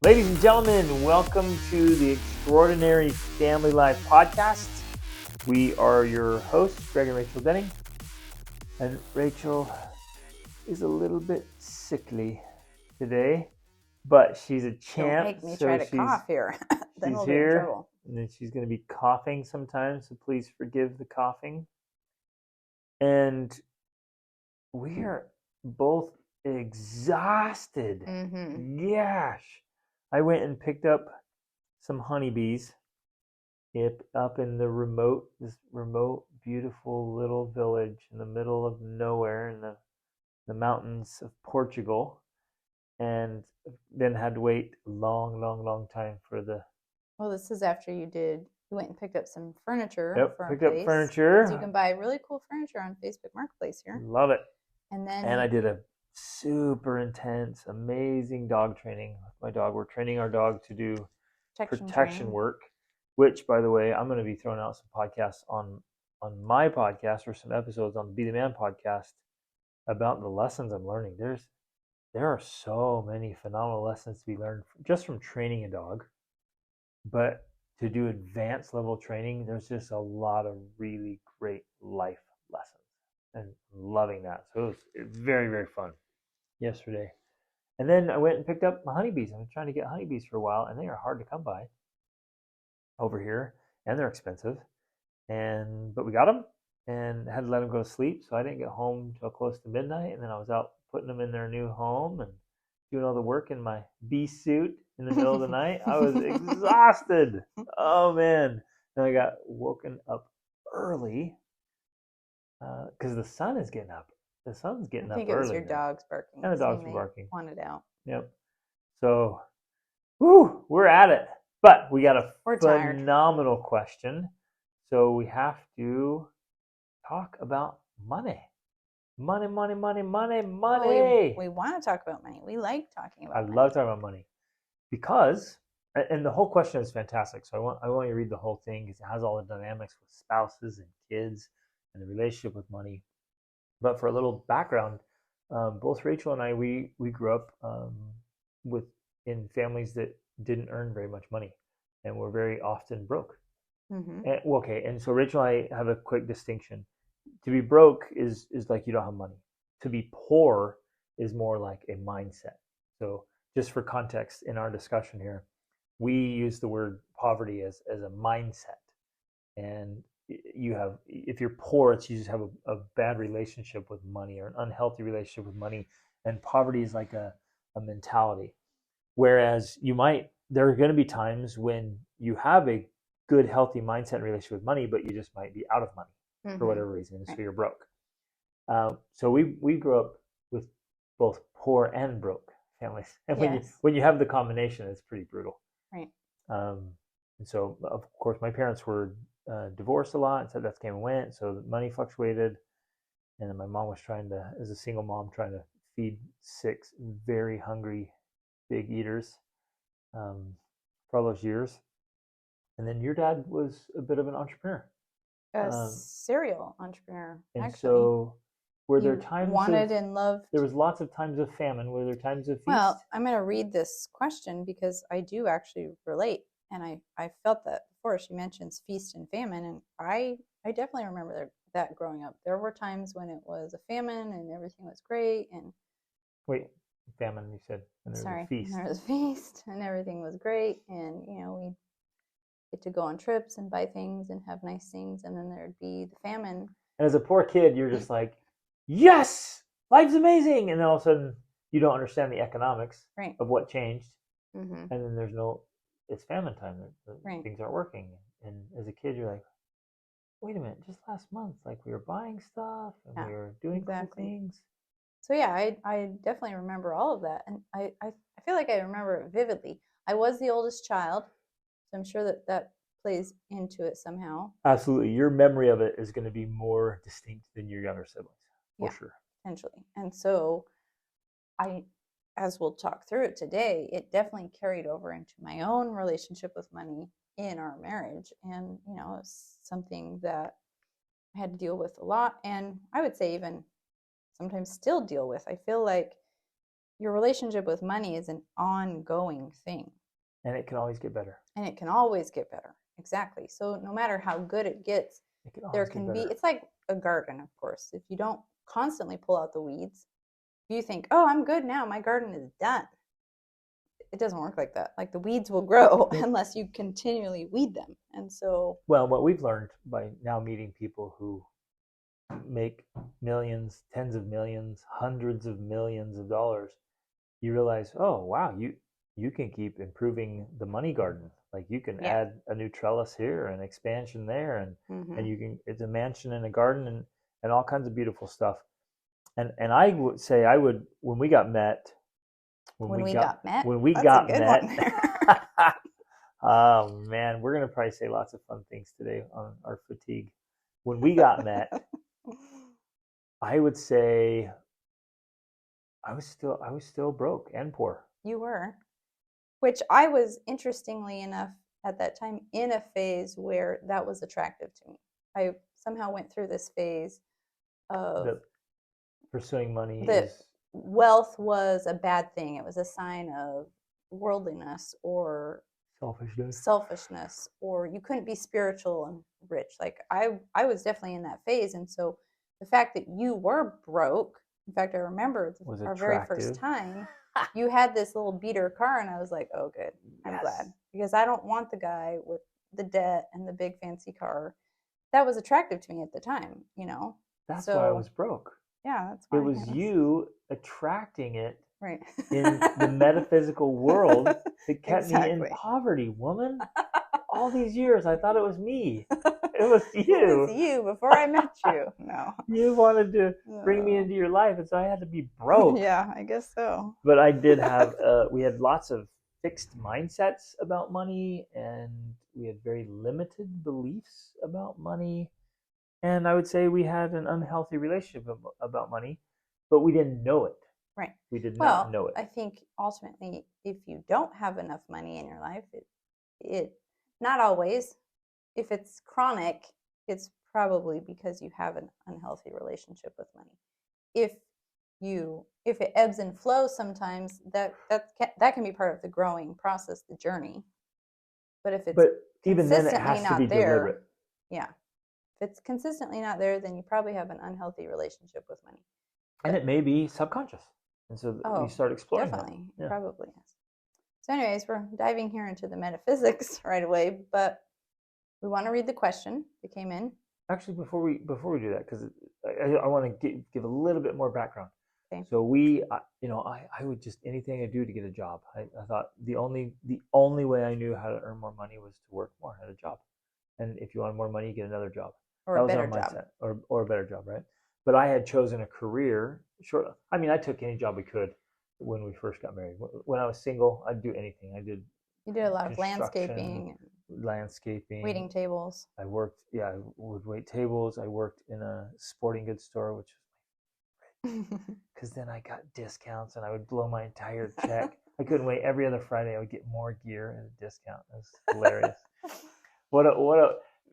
Ladies and gentlemen, welcome to the Extraordinary Family Life Podcast. We are your hosts, Greg and Rachel Denning. And Rachel is a little bit sickly today, but she's a champ. Don't make me try to cough here. Then She's we'll be in here, trouble. and then she's going to be coughing sometimes, so please forgive the coughing. And we are both exhausted. Gosh. I went and picked up some honeybees up in this remote, beautiful little village in the middle of nowhere in the mountains of Portugal, and then had to wait a long time for the. Well, this is after you went and picked up some furniture. Yep, for picked our up place. furniture. You can buy really cool furniture on Facebook Marketplace here. Love it. And I did a super intense, amazing dog training with my dog. We're training our dog to do protection work, which, by the way, I'm going to be throwing out some podcasts on my podcast, or some episodes on the Be the Man podcast about the lessons I'm learning. There are so many phenomenal lessons to be learned just from training a dog, but to do advanced level training, there's just a lot of really great life lessons, and loving that. So it was very, very fun yesterday. And then I went and picked up my honeybees. I've been trying to get honeybees for a while, and they are hard to come by over here, and they're expensive. But we got them and had to let them go to sleep, so I didn't get home till close to midnight. And then I was out putting them in their new home and doing all the work in my bee suit in the middle of the night. I was exhausted. Oh man! Then I got woken up early because the sun is getting up. The sun's getting up early. I think it was your dogs barking. And the dogs were barking. Wanted out. Yep. So, we're at it. But we got a phenomenal question. So we have to talk about money. Money. Well, we want to talk about money. We like talking about money. I love talking about money because, and the whole question is fantastic. So I want you to read the whole thing because it has all the dynamics with spouses and kids and the relationship with money. But for a little background, both Rachel and I, we grew up in families that didn't earn very much money, and were very often broke. And so Rachel and I have a quick distinction. To be broke is like you don't have money. To be poor is more like a mindset. So just for context in our discussion here, we use the word poverty as a mindset. And if you're poor, it's you just have a bad relationship with money, or an unhealthy relationship with money. And poverty is like a mentality. Whereas there are going to be times when you have a good, healthy mindset and relationship with money, but you just might be out of money for whatever reason, and so you're broke. So we grew up with both poor and broke families, and when you have the combination, it's pretty brutal. Right. And so, of course, my parents were divorced a lot, so that came and went. So the money fluctuated, and then my mom was as a single mom, trying to feed 6 very hungry big eaters for all those years. And then your dad was a bit of an entrepreneur. A serial entrepreneur, and actually. So were there times and loved? There was lots of times of famine. Were there times of feast? Well, I'm going to read this question because I do actually relate. And I felt that before. She mentions feast and famine. And I definitely remember that growing up. There were times when it was a famine and everything was great. And wait, famine, you said? And there was a feast. And there was a feast and everything was great. And, we get to go on trips and buy things and have nice things, and then there'd be the famine. And as a poor kid, you're just like, yes, life's amazing, and then all of a sudden you don't understand the economics of what changed, and then it's famine time. Things aren't working, and as a kid, you're like, wait a minute, just last month, like we were buying stuff and we were doing cool things. So I definitely remember all of that, and I feel like I remember it vividly. I was the oldest child. I'm sure that plays into it somehow. Absolutely. Your memory of it is going to be more distinct than your younger siblings, for sure. Potentially. And so as we'll talk through it today, it definitely carried over into my own relationship with money in our marriage. And, it's something that I had to deal with a lot. And I would say even sometimes still deal with. I feel like your relationship with money is an ongoing thing. And it can always get better. And it can always get better. Exactly. So no matter how good it gets, there can be, it's like a garden, of course. If you don't constantly pull out the weeds, you think, oh, I'm good now, my garden is done. It doesn't work like that. Like the weeds will grow unless you continually weed them. And so, well, what we've learned by now meeting people who make millions, tens of millions, hundreds of millions of dollars, you realize, oh wow, you can keep improving the money garden. Like you can add a new trellis here, an expansion there, and you can, it's a mansion and a garden and all kinds of beautiful stuff. And I would say when we got met. When we got met. Oh man, we're gonna probably say lots of fun things today on our fatigue. When we got met, I would say I was still broke and poor. You were, which I was, interestingly enough, at that time in a phase where that was attractive to me. I somehow went through this phase of pursuing money. Wealth was a bad thing. It was a sign of worldliness or selfishness, or you couldn't be spiritual and rich. Like I was definitely in that phase. And so the fact that you were broke, in fact, I remember our very first time, you had this little beater car, and I was like, oh, good. I'm glad. Because I don't want the guy with the debt and the big fancy car. That was attractive to me at the time, you know? That's why I was broke. Yeah, that's why. It was you attracting it right in the metaphysical world that kept me in poverty, woman. All these years, I thought it was me. It was you. It was you before I met you. No. You wanted to bring me into your life, and so I had to be broke. Yeah, I guess so. But I did have, we had lots of fixed mindsets about money, and we had very limited beliefs about money. And I would say we had an unhealthy relationship about money, but we didn't know it. Right. We did not know it. I think ultimately, if you don't have enough money in your life, it not always. If it's chronic, it's probably because you have an unhealthy relationship with money. If it ebbs and flows sometimes, that can be part of the growing process, the journey. But if it's even then, it has to be deliberate. Yeah. If it's consistently not there, then you probably have an unhealthy relationship with money. And it may be subconscious. And so we start exploring definitely. That. Yeah. Probably, yes. So anyways, we're diving here into the metaphysics right away, but we want to read the question that came in. Actually, before we do that, because I want to give a little bit more background. Okay. So I would just, anything I do to get a job. I thought the only way I knew how to earn more money was to work more at a job. And if you want more money, you get another job. Or a better job. Or a better job, right? But I had chosen a career. I took any job we could when we first got married. When I was single, I'd do anything. You did a lot of landscaping. Waiting tables. I would wait tables. I worked in a sporting goods store, which was because then I got discounts and I would blow my entire check. I couldn't wait. Every other Friday, I would get more gear at a discount. It was hilarious.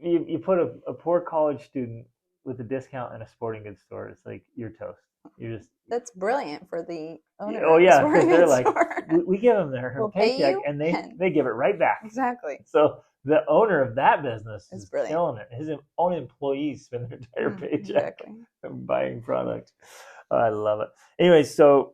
You put a poor college student with a discount in a sporting goods store, it's like you're toast. That's brilliant for the owner. Oh yeah, because they're like, we give them their paycheck and they give it right back. Exactly. So the owner of that business is brilliant. Killing it. His own employees spend their entire paycheck buying product. Oh, I love it. Anyway, so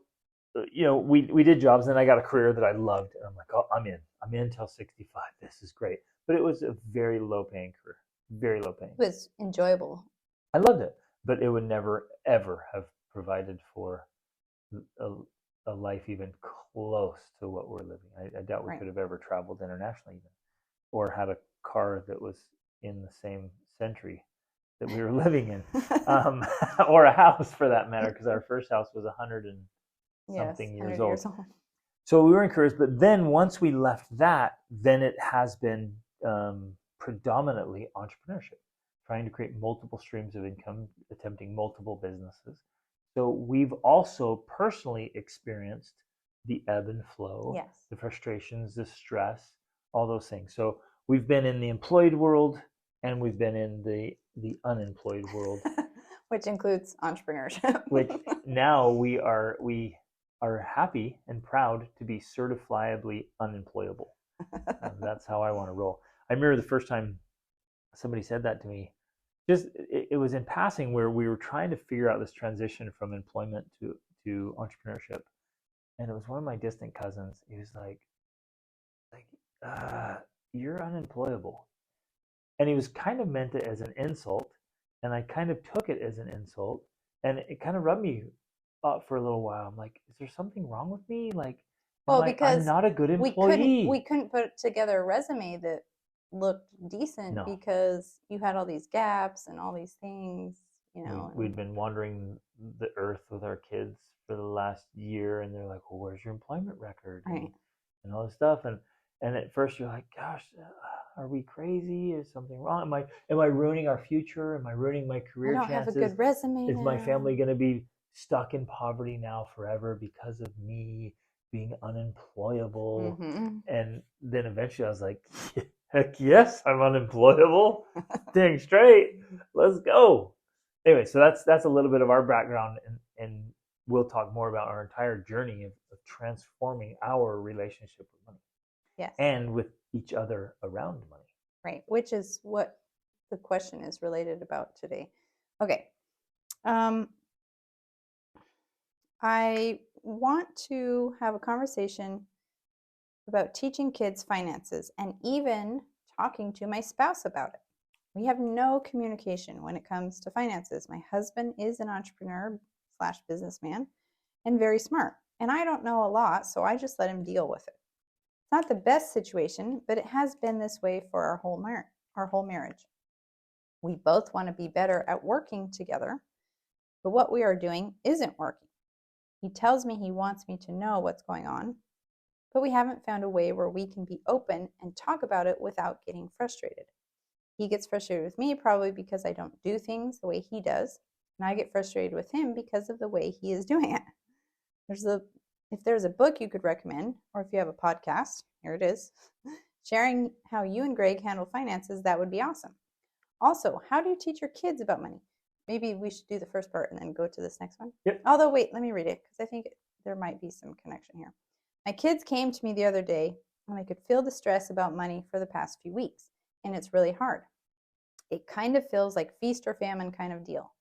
we did jobs, and I got a career that I loved, and I'm like, oh, I'm in till 65. This is great. But it was a very low paying career. Very low paying. It was enjoyable. I loved it, but it would never ever have provided for a life even close to what we're living. I doubt we could have ever traveled internationally even, or had a car that was in the same century that we were living in, or a house for that matter, because our first house was 100 and something years old. So we were encouraged, but then once we left that, then it has been predominantly entrepreneurship, trying to create multiple streams of income, attempting multiple businesses. So we've also personally experienced the ebb and flow, the frustrations, the stress, all those things. So we've been in the employed world, and we've been in the unemployed world, which includes entrepreneurship. Which now we are happy and proud to be certifiably unemployable. That's how I want to roll. I remember the first time somebody said that to me. Just it was in passing where we were trying to figure out this transition from employment to entrepreneurship, and it was one of my distant cousins. He was like, "You're unemployable," and he was kind of meant it as an insult, and I kind of took it as an insult, and it kind of rubbed me up for a little while. I'm like, is there something wrong with me? Like, Well, I'm because not a good we employee. couldn't put together a resume that looked decent No, because you had all these gaps and all these things, you know. we'd been wandering the earth with our kids for the last year, and they're like, "Well, where's your employment record?" Right. And all this stuff, and at first you're like, "Gosh, are we crazy? Is something wrong? Am I ruining our future? Am I ruining my I career don't have a chances? good resume Is my now. family going to be stuck in poverty now forever because of me being unemployable?" Mm-hmm. And then eventually I was like, heck yes, I'm unemployable. Dang straight. Let's go. Anyway, so that's a little bit of our background, and we'll talk more about our entire journey of transforming our relationship with money Yes. and with each other around money. Right, which is what the question is related about today. Okay. I want to have a conversation about teaching kids finances and even talking to my spouse about it. We have no communication when it comes to finances. My husband is an entrepreneur / businessman and very smart. And I don't know a lot, so I just let him deal with it. It's not the best situation, but it has been this way for our whole marriage. We both want to be better at working together, but what we are doing isn't working. He tells me he wants me to know what's going on, but we haven't found a way where we can be open and talk about it without getting frustrated. He gets frustrated with me probably because I don't do things the way he does, and I get frustrated with him because of the way he is doing it. If there's a book you could recommend, or if you have a podcast, here it is, sharing how you and Greg handle finances, that would be awesome. Also, how do you teach your kids about money? Maybe we should do the first part and then go to this next one. Yep. Although, wait, let me read it because I think there might be some connection here. My kids came to me the other day and I could feel the stress about money for the past few weeks, and it's really hard. It kind of feels like feast or famine kind of deal.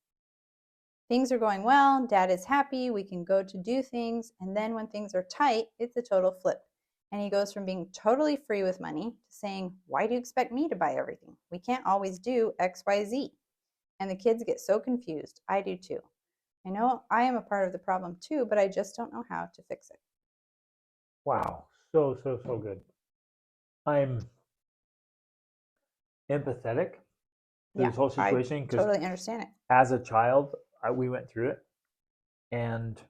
Things are going well, dad is happy, we can go to do things, and then when things are tight, it's a total flip. And he goes from being totally free with money to saying, why do you expect me to buy everything? We can't always do X, Y, Z. And the kids get so confused. I do too. I know I am a part of the problem too, but I just don't know how to fix it. Wow. So good. I'm empathetic to Yeah, this whole I situation because totally understand it. as a child, we went through it. And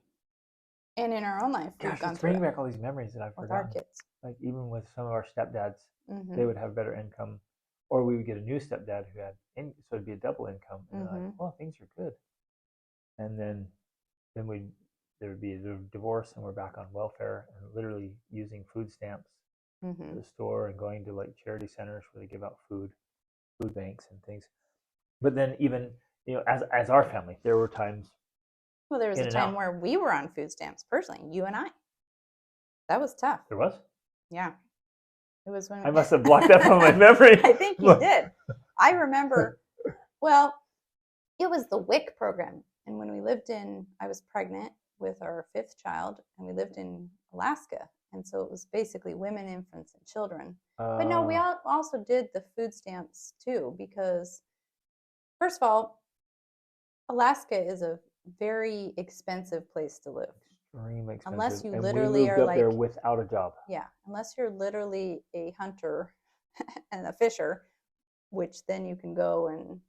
in our own life, we've gosh, gone it's through bringing it back all these memories that I've with our forgotten. kids. Like even with some of our stepdads, Mm-hmm. they would have better income, or we would get a new stepdad who had, so it'd be a double income, and they're like, "Oh, things are good," and then there would be a divorce, and we're back on welfare and literally using food stamps at the store and going to like charity centers where they give out food banks and things. But then even as our family, there were times. Well, there was a time where we were on food stamps personally, you and I. That was tough. There was? Yeah. It was when I must have blocked that from my memory. I think you did. I remember, well, it was the WIC program. And when I was pregnant with our 5th child, and we lived in Alaska. And so it was basically women, infants, and children. But no, we also did the food stamps too, because first of all, Alaska is a very expensive place to live. Extremely expensive. Unless you and literally we moved are up like there without a job. Yeah, unless you're literally a hunter and a fisher, which then you can go and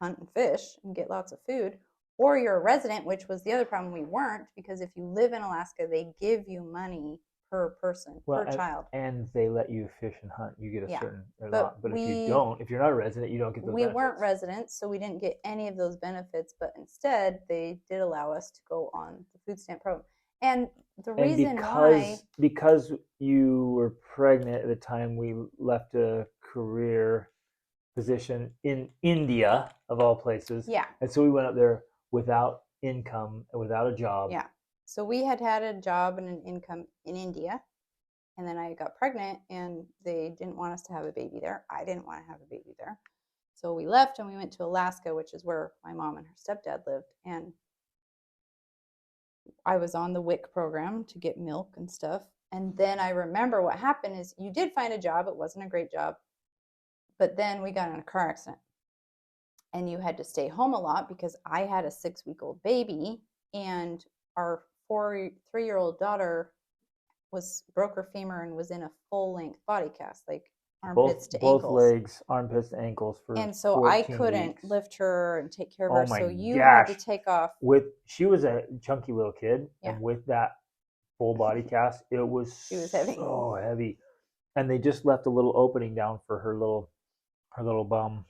hunt and fish and get lots of food, or you're a resident, which was the other problem. We weren't, because if you live in Alaska, they give you money per person, per child. And they let you fish and hunt. You get a certain lot. But if you don't, if you're not a resident, you don't get those benefits. We weren't residents, so we didn't get any of those benefits, but instead they did allow us to go on the food stamp program. And the reason why... Because you were pregnant at the time we left a career position in India, of all places. Yeah. And so we went up there without income and without a job. Yeah. So we had a job and an income in India, and then I got pregnant, and they didn't want us to have a baby there. I didn't want to have a baby there. So we left and we went to Alaska, which is where my mom and her stepdad lived. And I was on the WIC program to get milk and stuff. And then I remember what happened is you did find a job. It wasn't a great job. But then we got in a car accident and you had to stay home a lot because I had a 6-week-old baby and our 3-year-old daughter broke her femur and was in a full-length body cast, like armpits to both ankles. legs, armpits to ankles for And so I 14 couldn't weeks. lift her and take care of Oh her. my So you had to gosh. take off. She was a chunky little kid, Yeah. and with that full body cast, it was She was heavy. so heavy. And they just left a little opening down for her little bum.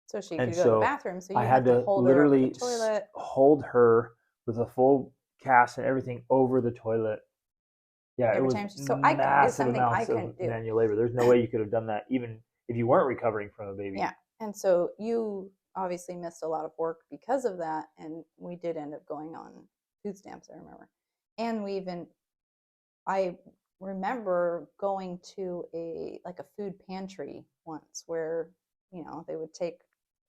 So she And could go to the so bathroom. So you I had to hold her over literally the toilet. hold her with a full cast and everything over the toilet. Yeah, Every it was time so I couldn't do massive something I amounts couldn't of do. manual labor. There's no way you could have done that even if you weren't recovering from a baby. Yeah. And so you obviously missed a lot of work because of that. And we did end up going on food stamps, I remember. And I remember going to a food pantry once where, they would take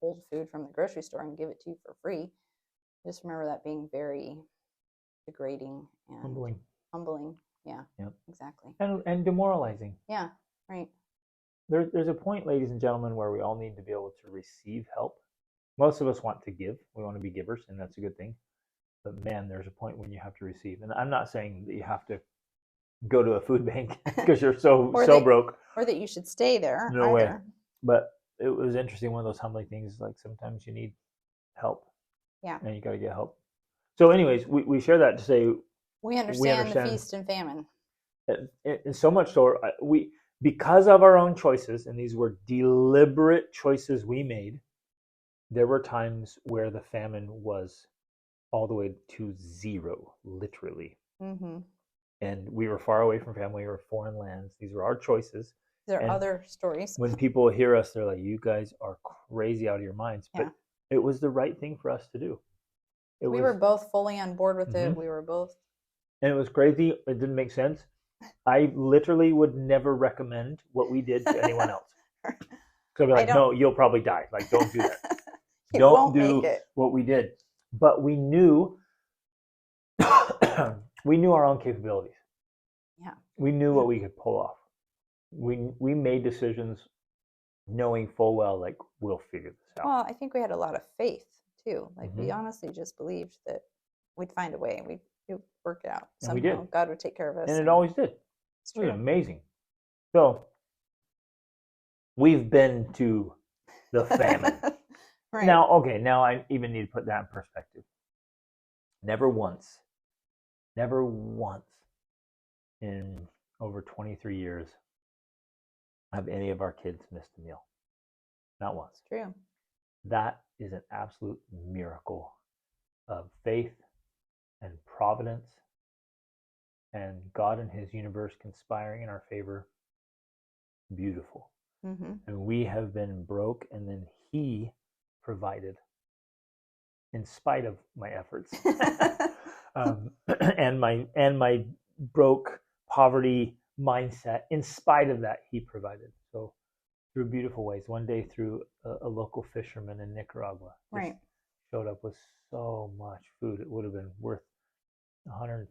old food from the grocery store and give it to you for free. I just remember that being very degrading and humbling. Yeah. Yep. Exactly. And demoralizing. Yeah. Right. There's a point, ladies and gentlemen, where we all need to be able to receive help. Most of us want to give. We want to be givers, and that's a good thing. But man, there's a point when you have to receive. And I'm not saying that you have to go to a food bank because you're so broke. Or that you should stay there. No way. But it was interesting. One of those humbling things, like sometimes you need help. Yeah. And you got to get help. So anyways, we share that to say we understand the feast and famine. And so much so, because of our own choices, and these were deliberate choices we made, there were times where the famine was all the way to zero, literally. Mm-hmm. And we were far away from family. We were foreign lands. These were our choices. There are other stories. When people hear us, they're like, you guys are crazy out of your minds. But it was the right thing for us to do. We were both fully on board with it. We were both. And it was crazy. It didn't make sense. I literally would never recommend what we did to anyone else. Because I'd be like, no, you'll probably die. Like, don't do that. Don't do what we did. But we knew our own capabilities. Yeah. We knew what we could pull off. We made decisions knowing full well, like, we'll figure this out. Well, I think we had a lot of faith too. Like we honestly just believed that we'd find a way. We'd work it out somehow. We did. God would take care of us. And it always did. It's true. It was amazing. So we've been to the famine. Right. Now I even need to put that in perspective. Never once in over 23 years have any of our kids missed a meal. Not once. True. That is an absolute miracle of faith and providence and God and his universe conspiring in our favor. Beautiful. Mm-hmm. And we have been broke, and then he provided in spite of my efforts and my broke poverty mindset. In spite of that, he provided. So through beautiful ways. One day through a local fisherman in Nicaragua. Right. Showed up with so much food. It would have been worth $150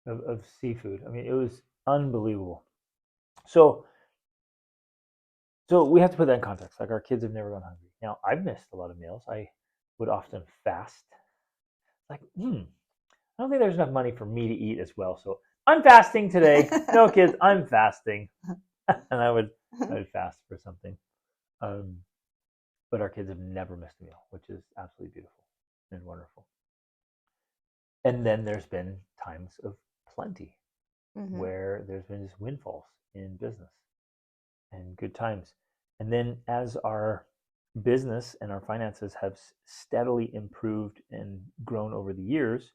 of seafood. I mean, it was unbelievable. So we have to put that in context. Like, our kids have never gone hungry. Now, I've missed a lot of meals. I would often fast. Like, I don't think there's enough money for me to eat as well. So I'm fasting today. No, kids, I'm fasting. And I would fast for something. But our kids have never missed a meal, which is absolutely beautiful and wonderful. And then there's been times of plenty where there's been just windfalls in business and good times. And then as our business and our finances have steadily improved and grown over the years,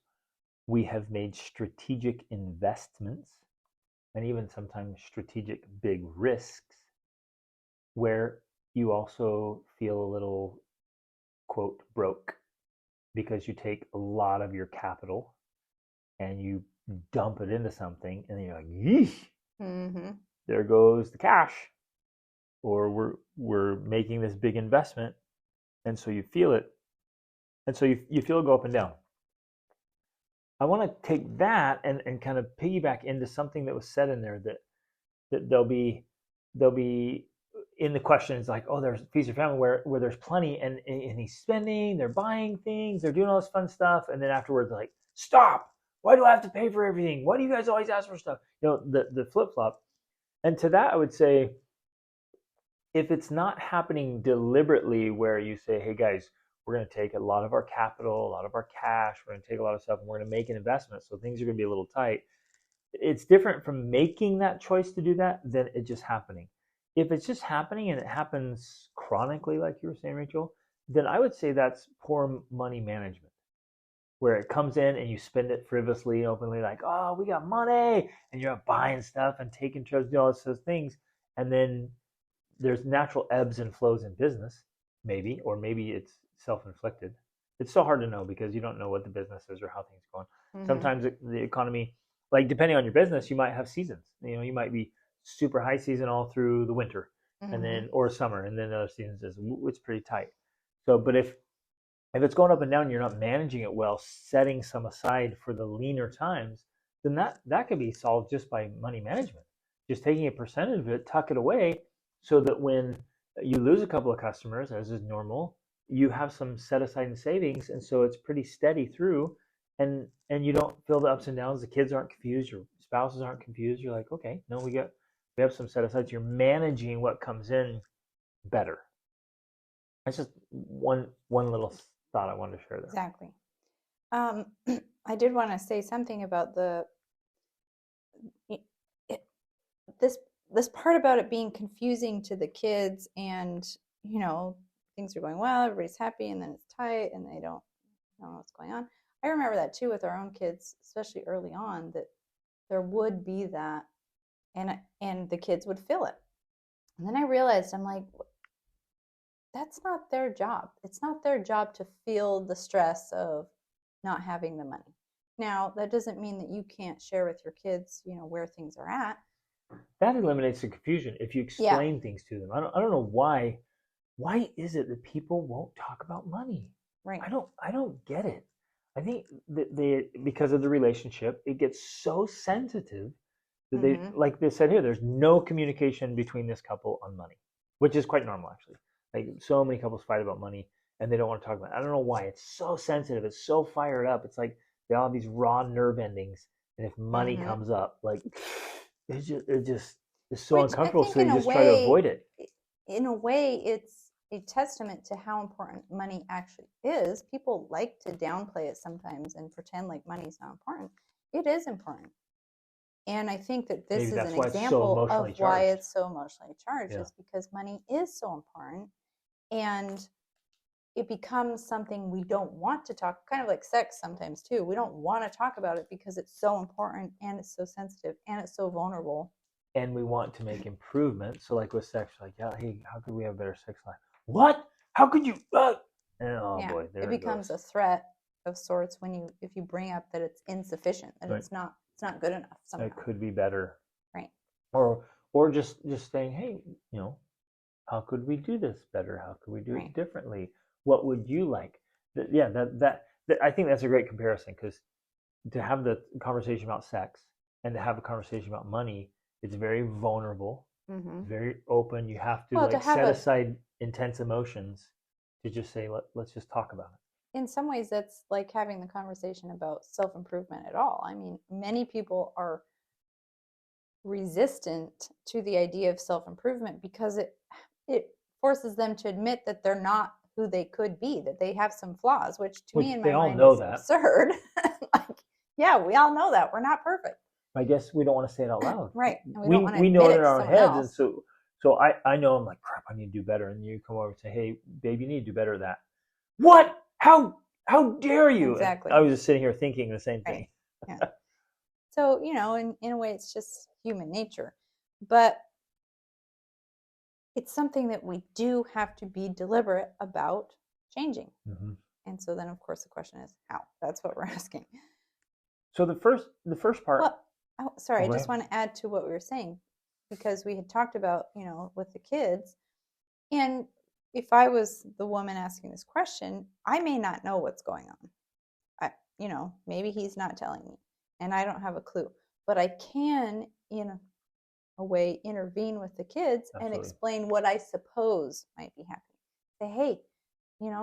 we have made strategic investments and even sometimes strategic big risks where you also feel a little, quote, broke, because you take a lot of your capital and you dump it into something, and then you're like, yeesh, Mm-hmm. there goes the cash, or we're making this big investment, and so you feel it, and so you feel it go up and down. I want to take that and kind of piggyback into something that was said in there, that there'll be in the questions like, oh, there's feast your family where there's plenty, and he's spending, they're buying things, they're doing all this fun stuff, and then afterwards like, stop, why do I have to pay for everything, why do you guys always ask for stuff, the flip-flop. And to that I would say, if it's not happening deliberately, where you say, hey guys, we're going to take a lot of our capital, a lot of our cash, we're going to take a lot of stuff, and we're going to make an investment, so things are going to be a little tight. It's different from making that choice to do that than it just happening. If it's just happening and it happens chronically, like you were saying, Rachel, then I would say that's poor money management, where it comes in and you spend it frivolously, openly, like, oh, we got money, and you're buying stuff and taking trips, do all those things, and then there's natural ebbs and flows in business, maybe, or maybe it's self-inflicted. It's so hard to know because you don't know what the business is or how things are going. Mm-hmm. Sometimes the economy, like depending on your business, you might have seasons. You might be super high season all through the winter, Mm-hmm. and then or summer, and then other seasons it's pretty tight. So, but if it's going up and down, you're not managing it well, setting some aside for the leaner times, then that could be solved just by money management. Just taking a percentage of it, tuck it away, so that when you lose a couple of customers, as is normal, you have some set aside in savings, and so it's pretty steady through, and you don't feel the ups and downs. The kids aren't confused, your spouses aren't confused. You're like, okay, no, we have some set aside. You're managing what comes in better. That's just one little thought I wanted to share there. Exactly. I did want to say something about this part about it being confusing to the kids, and things are going well, everybody's happy, and then it's tight, and they don't know what's going on. I remember that too with our own kids, especially early on, that there would be that, and the kids would feel it. And then I realized, I'm like, that's not their job. It's not their job to feel the stress of not having the money. Now, that doesn't mean that you can't share with your kids, where things are at. That eliminates the confusion if you explain things to them. I don't know why. Why is it that people won't talk about money? Right. I don't get it. I think that because of the relationship, it gets so sensitive that they, like they said here, there's no communication between this couple on money, which is quite normal actually. Like so many couples fight about money and they don't want to talk about it. I don't know why. It's so sensitive. It's so fired up. It's like they all have these raw nerve endings, and if money comes up, like it just is so uncomfortable. So you just try to avoid it. In a way, it's a testament to how important money actually is. People like to downplay it sometimes and pretend like money's not important. It is important. And I think that this is an example of why it's so emotionally charged, is because money is so important, and it becomes something we don't want to talk, kind of like sex sometimes too. We don't want to talk about it because it's so important, and it's so sensitive, and it's so vulnerable. And we want to make improvements. So like with sex, like, yeah, hey, how could we have a better sex life? What? How could you? Boy, it becomes a threat of sorts if you bring up that it's insufficient, that it's not good enough. Somehow. It could be better, right? Or just saying, hey, how could we do this better? How could we do it differently? What would you like? That I think that's a great comparison, because to have the conversation about sex and to have a conversation about money, it's very vulnerable, very open. You have to set aside intense emotions to just say, let's just talk about it. In some ways, that's like having the conversation about self-improvement at all. I mean, many people are resistant to the idea of self-improvement because it forces them to admit that they're not who they could be, that they have some flaws, which to me in my mind is absurd. Like, we all know that. We're not perfect. I guess we don't want to say it out loud. Right. And we know it in our heads. And so I know, I'm like, crap, I need to do better. And you come over and say, hey, babe, you need to do better at that. What? How dare you? Exactly. And I was just sitting here thinking the same thing. Right. Yeah. So, in a way, it's just human nature. But it's something that we do have to be deliberate about changing. And so then, of course, the question is how? That's what we're asking. So the first part. Well, sorry, I Go just ahead. want to add to what we were saying because we had talked about, with the kids. And if I was the woman asking this question, I may not know what's going on. Maybe he's not telling me and I don't have a clue, but I can, in a way, intervene with the kids and Absolutely. explain what I suppose might be happening. Say, hey,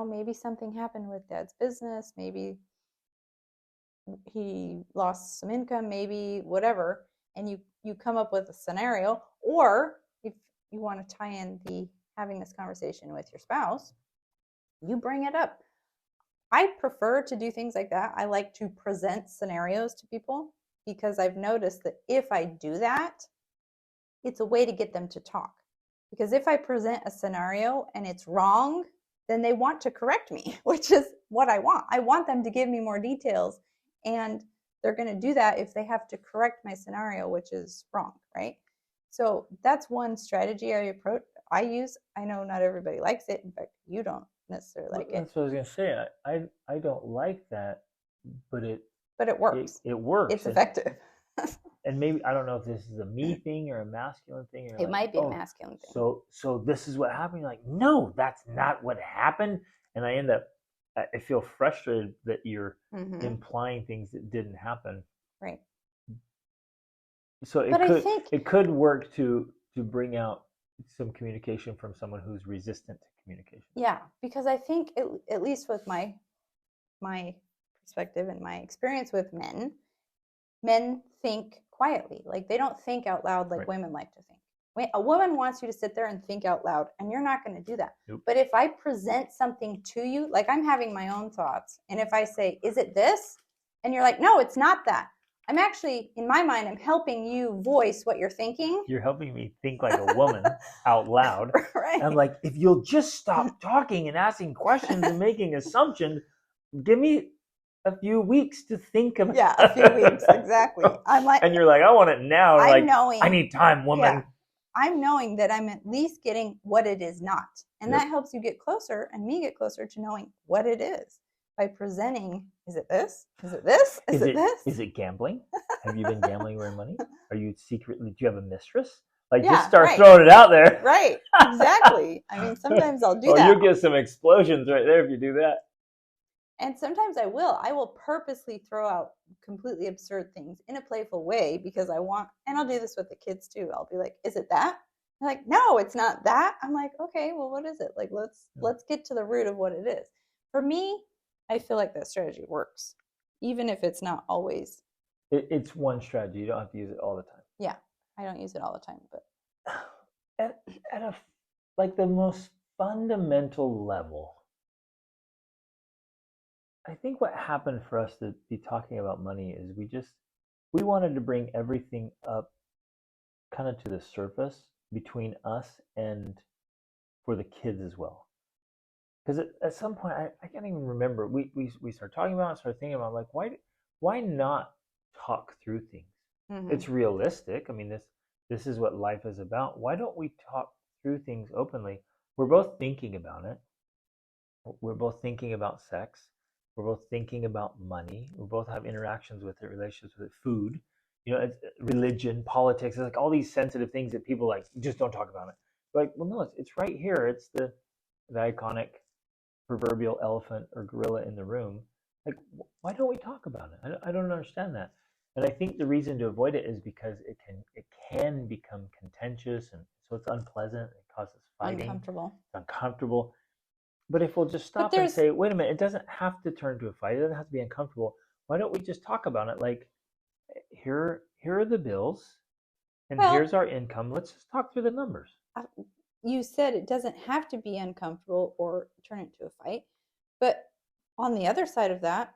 maybe something happened with dad's business. Maybe he lost some income, maybe whatever. And you come up with a scenario, or if you want to tie in the having this conversation with your spouse, you bring it up. I prefer to do things like that. I like to present scenarios to people because I've noticed that if I do that, it's a way to get them to talk. Because if I present a scenario and it's wrong, then they want to correct me, which is what I want. I want them to give me more details, and they're going to do that if they have to correct my scenario, which is wrong, right? So that's one strategy I use. I know not everybody likes it. In fact, you don't necessarily like it, That's what I was gonna say. I don't like that, but but it works. it works. It's effective. And maybe I don't know if this is a me thing or a masculine thing. Or It might be a masculine thing. So this is what happened. You're like, no, that's not what happened. And I feel frustrated that you're implying things that didn't happen. Right. So it could work to bring out some communication from someone who's resistant to communication. Yeah, because I think at least with my perspective and my experience with men think quietly. Like they don't think out loud like women like to think. A woman wants you to sit there and think out loud, and you're not going to do that. Nope. But if I present something to you, like I'm having my own thoughts, and if I say, is it this? And you're like, no, it's not that. I'm actually, in my mind, I'm helping you voice what you're thinking. You're helping me think like a woman out loud. Right. I'm like, if you'll just stop talking and asking questions and making assumptions, give me a few weeks to think about. Yeah, a few weeks, exactly. I'm like, and you're like, I want it now. I'm like, knowing, I need time, woman. Yeah, I'm knowing that I'm at least getting what it is not. And that helps you get closer and me get closer to knowing what it is by presenting, is it this? Is it this? Is it this? Is it gambling? Have you been gambling with money? Are you secretly, do you have a mistress? Like, just start throwing it out there. Right, exactly. I mean, sometimes I'll do that. You'll get some explosions right there if you do that. And sometimes I will purposely throw out completely absurd things in a playful way because I want, and I'll do this with the kids too. I'll be like, is it that? They're like, no, it's not that. I'm like, okay, well, what is it? Like, let's get to the root of what it is. For me, I feel like that strategy works, even if it's not always. It's one strategy. You don't have to use it all the time. Yeah, I don't use it all the time, but at a like the most fundamental level, I think what happened for us to be talking about money is we wanted to bring everything up kind of to the surface between us and for the kids as well. Because at some point, I can't even remember, we started talking about it, started thinking about like, why not talk through things? It's realistic. I mean, this is what life is about. Why don't we talk through things openly? We're both thinking about it. We're both thinking about sex. We're both thinking about money. We both have interactions with it, relationships with it, food, it's religion, politics. It's like all these sensitive things that people like just don't talk about it. Like, well, no, it's right here. It's the iconic proverbial elephant or gorilla in the room. Like, why don't we talk about it? I don't understand that. And I think the reason to avoid it is because it can become contentious, and so it's unpleasant. It causes fighting. It's uncomfortable. But if we'll just stop and say, wait a minute, it doesn't have to turn to a fight. It doesn't have to be uncomfortable. Why don't we just talk about it? Like, here are the bills, and here's our income. Let's just talk through the numbers. You said it doesn't have to be uncomfortable or turn into a fight. But on the other side of that,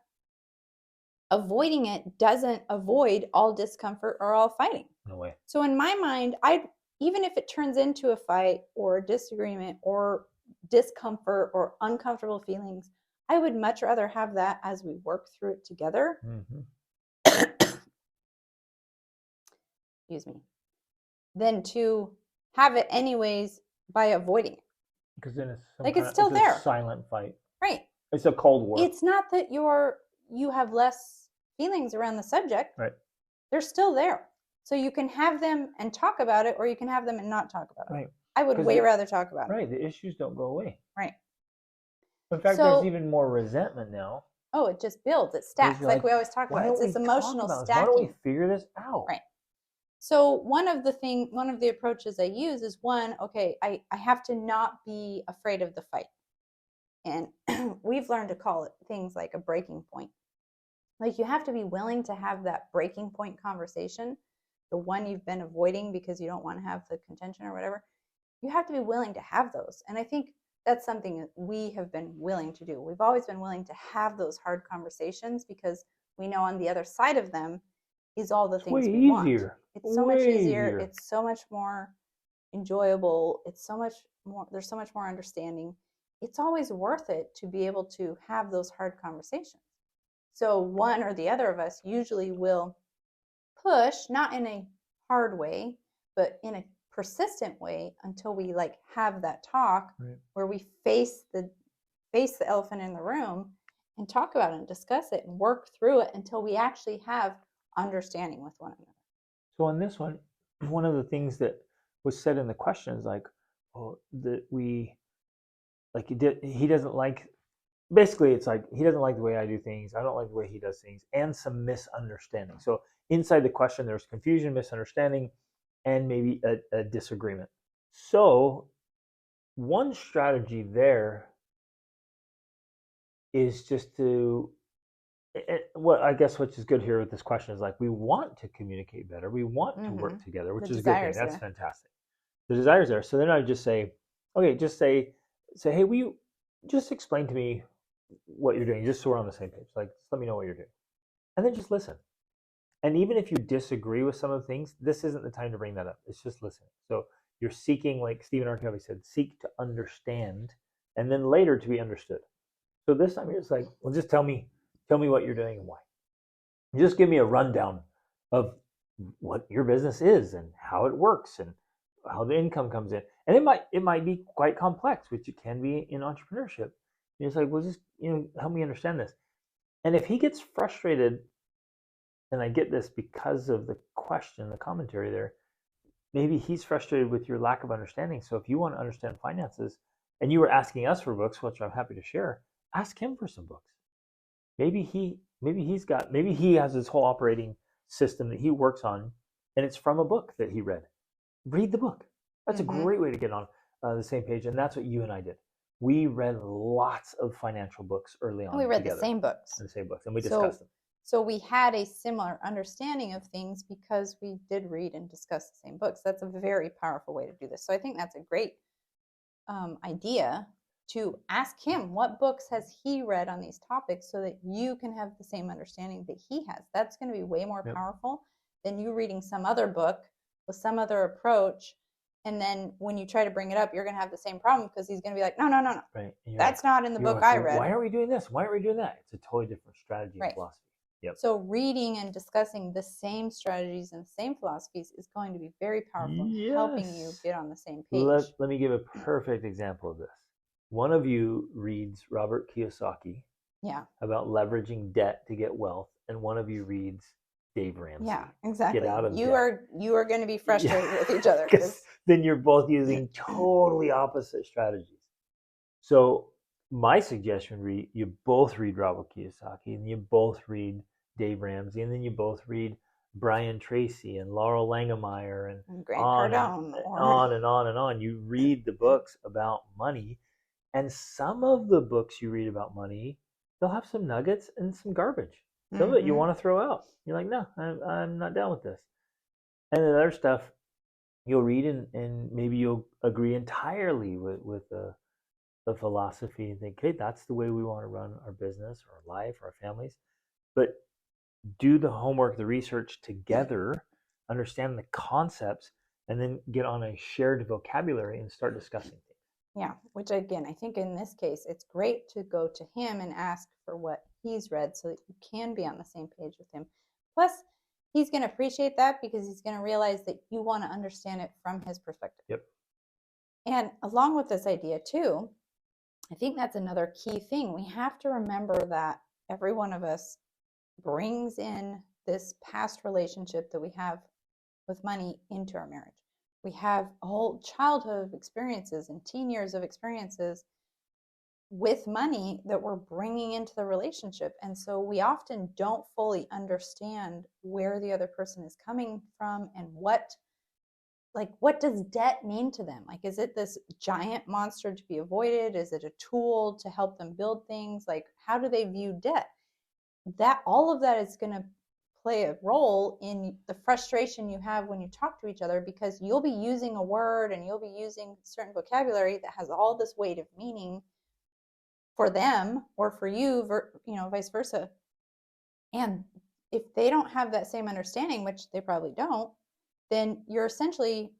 avoiding it doesn't avoid all discomfort or all fighting. No way. So in my mind, even if it turns into a fight or a disagreement or discomfort or uncomfortable feelings, I would much rather have that as we work through it together. Excuse me. Than to have it anyways by avoiding it. Because then it's still there. A silent fight. Right. It's a cold war. It's not that you have less feelings around the subject, Right. they're still there. So you can have them and talk about it, or you can have them and not talk about it. Right. I would 'Cause way rather talk about it. Right. The issues don't go away. Right. In fact, So- there's even more resentment now. Oh, it just builds. It stacks, you're like like, we always talk Why about. don't It's this we emotional talk about this? Why don't we stacking. figure this out? Right. So one of the approaches I use is okay, I have to not be afraid of the fight. And we've learned to call it things like a breaking point. Like you have to be willing to have that breaking point conversation, the one you've been avoiding because you don't want to have the contention or whatever. You have to be willing to have those. And I think that's something that we have been willing to do. We've always been willing to have those hard conversations because we know on the other side of them is all the It's things way we want. easier. It's so much Way easier. It's so much more enjoyable. It's so much more, there's so much more understanding. It's always worth it to be able to have those hard conversations. So one or the other of us usually will push, not in a hard way, but in a persistent way until we like have that talk Right. where we face the elephant in the room and talk about it and discuss it and work through it until we actually have understanding with one another. So on this one, one of the things that was said in the question is like, oh, that we, like he doesn't like, basically it's like, he doesn't like the way I do things. I don't like the way he does things, and some misunderstanding. So inside the question, there's confusion, misunderstanding, and maybe a disagreement. So one strategy there is just to, what I guess which is good here with this question is like, we want to communicate better. We want to work together, which is a good thing. That's fantastic. The desire's there. So then I just say, okay, just say, hey, will you just explain to me what you're doing, just so we're on the same page. Like, just let me know what you're doing. And then just listen. And even if you disagree with some of the things, this isn't the time to bring that up. It's just listening. So you're seeking, like Stephen R. Covey said, seek to understand, and then later to be understood. So this time you're just like, well, just tell me what you're doing and why. Just give me a rundown of what your business is and how it works and how the income comes in. And it might be quite complex, which it can be in entrepreneurship. You're just like, well, just help me understand this. And if he gets frustrated, and I get this because of the question, the commentary there, maybe he's frustrated with your lack of understanding. So if you want to understand finances, and you were asking us for books, which I'm happy to share, ask him for some books. Maybe he has his whole operating system that he works on, and it's from a book that he read. Read the book. That's a great way to get on the same page, and that's what you and I did. We read lots of financial books early on. And we read together. the same books. And we discussed them. So we had a similar understanding of things because we did read and discuss the same books. That's a very powerful way to do this. So I think that's a great idea to ask him what books has he read on these topics so that you can have the same understanding that he has. That's going to be way more powerful than you reading some other book with some other approach. And then when you try to bring it up, you're going to have the same problem because he's going to be like, no. Right. That's not in the book I read. Why are we doing this? Why aren't we doing that? It's a totally different strategy and philosophy. Yep. So reading and discussing the same strategies and the same philosophies is going to be very powerful in helping you get on the same page. Let me give a perfect example of this. One of you reads Robert Kiyosaki about leveraging debt to get wealth, and one of you reads Dave Ramsey. Yeah, exactly. Get out of you debt. You are going to be frustrated with each other. Because then you're both using totally opposite strategies. So my suggestion would be you both read Robert Kiyosaki, and you both read Dave Ramsey, and then you both read Brian Tracy and Laurel Langemeier and Grant Cardone, on and on and on. You read the books about money, and some of the books you read about money, they'll have some nuggets and some garbage. Some of it you want to throw out. You're like, no, I'm not down with this. And then other stuff you'll read and maybe you'll agree entirely with the philosophy and think, hey, that's the way we want to run our business or our life or our families. But do the homework, the research together, understand the concepts, and then get on a shared vocabulary and start discussing things. Yeah, which again, I think in this case, it's great to go to him and ask for what he's read so that you can be on the same page with him. Plus, he's going to appreciate that because he's going to realize that you want to understand it from his perspective. Yep. And along with this idea too, I think that's another key thing. We have to remember that every one of us brings in this past relationship that we have with money into our marriage. We have a whole childhood of experiences and teen years of experiences with money that we're bringing into the relationship. And so we often don't fully understand where the other person is coming from and what does debt mean to them? Like, is it this giant monster to be avoided? Is it a tool to help them build things? Like, how do they view debt? That all of that is going to play a role in the frustration you have when you talk to each other, because you'll be using a word and you'll be using certain vocabulary that has all this weight of meaning for them or for you, vice versa. And if they don't have that same understanding, which they probably don't, then you're essentially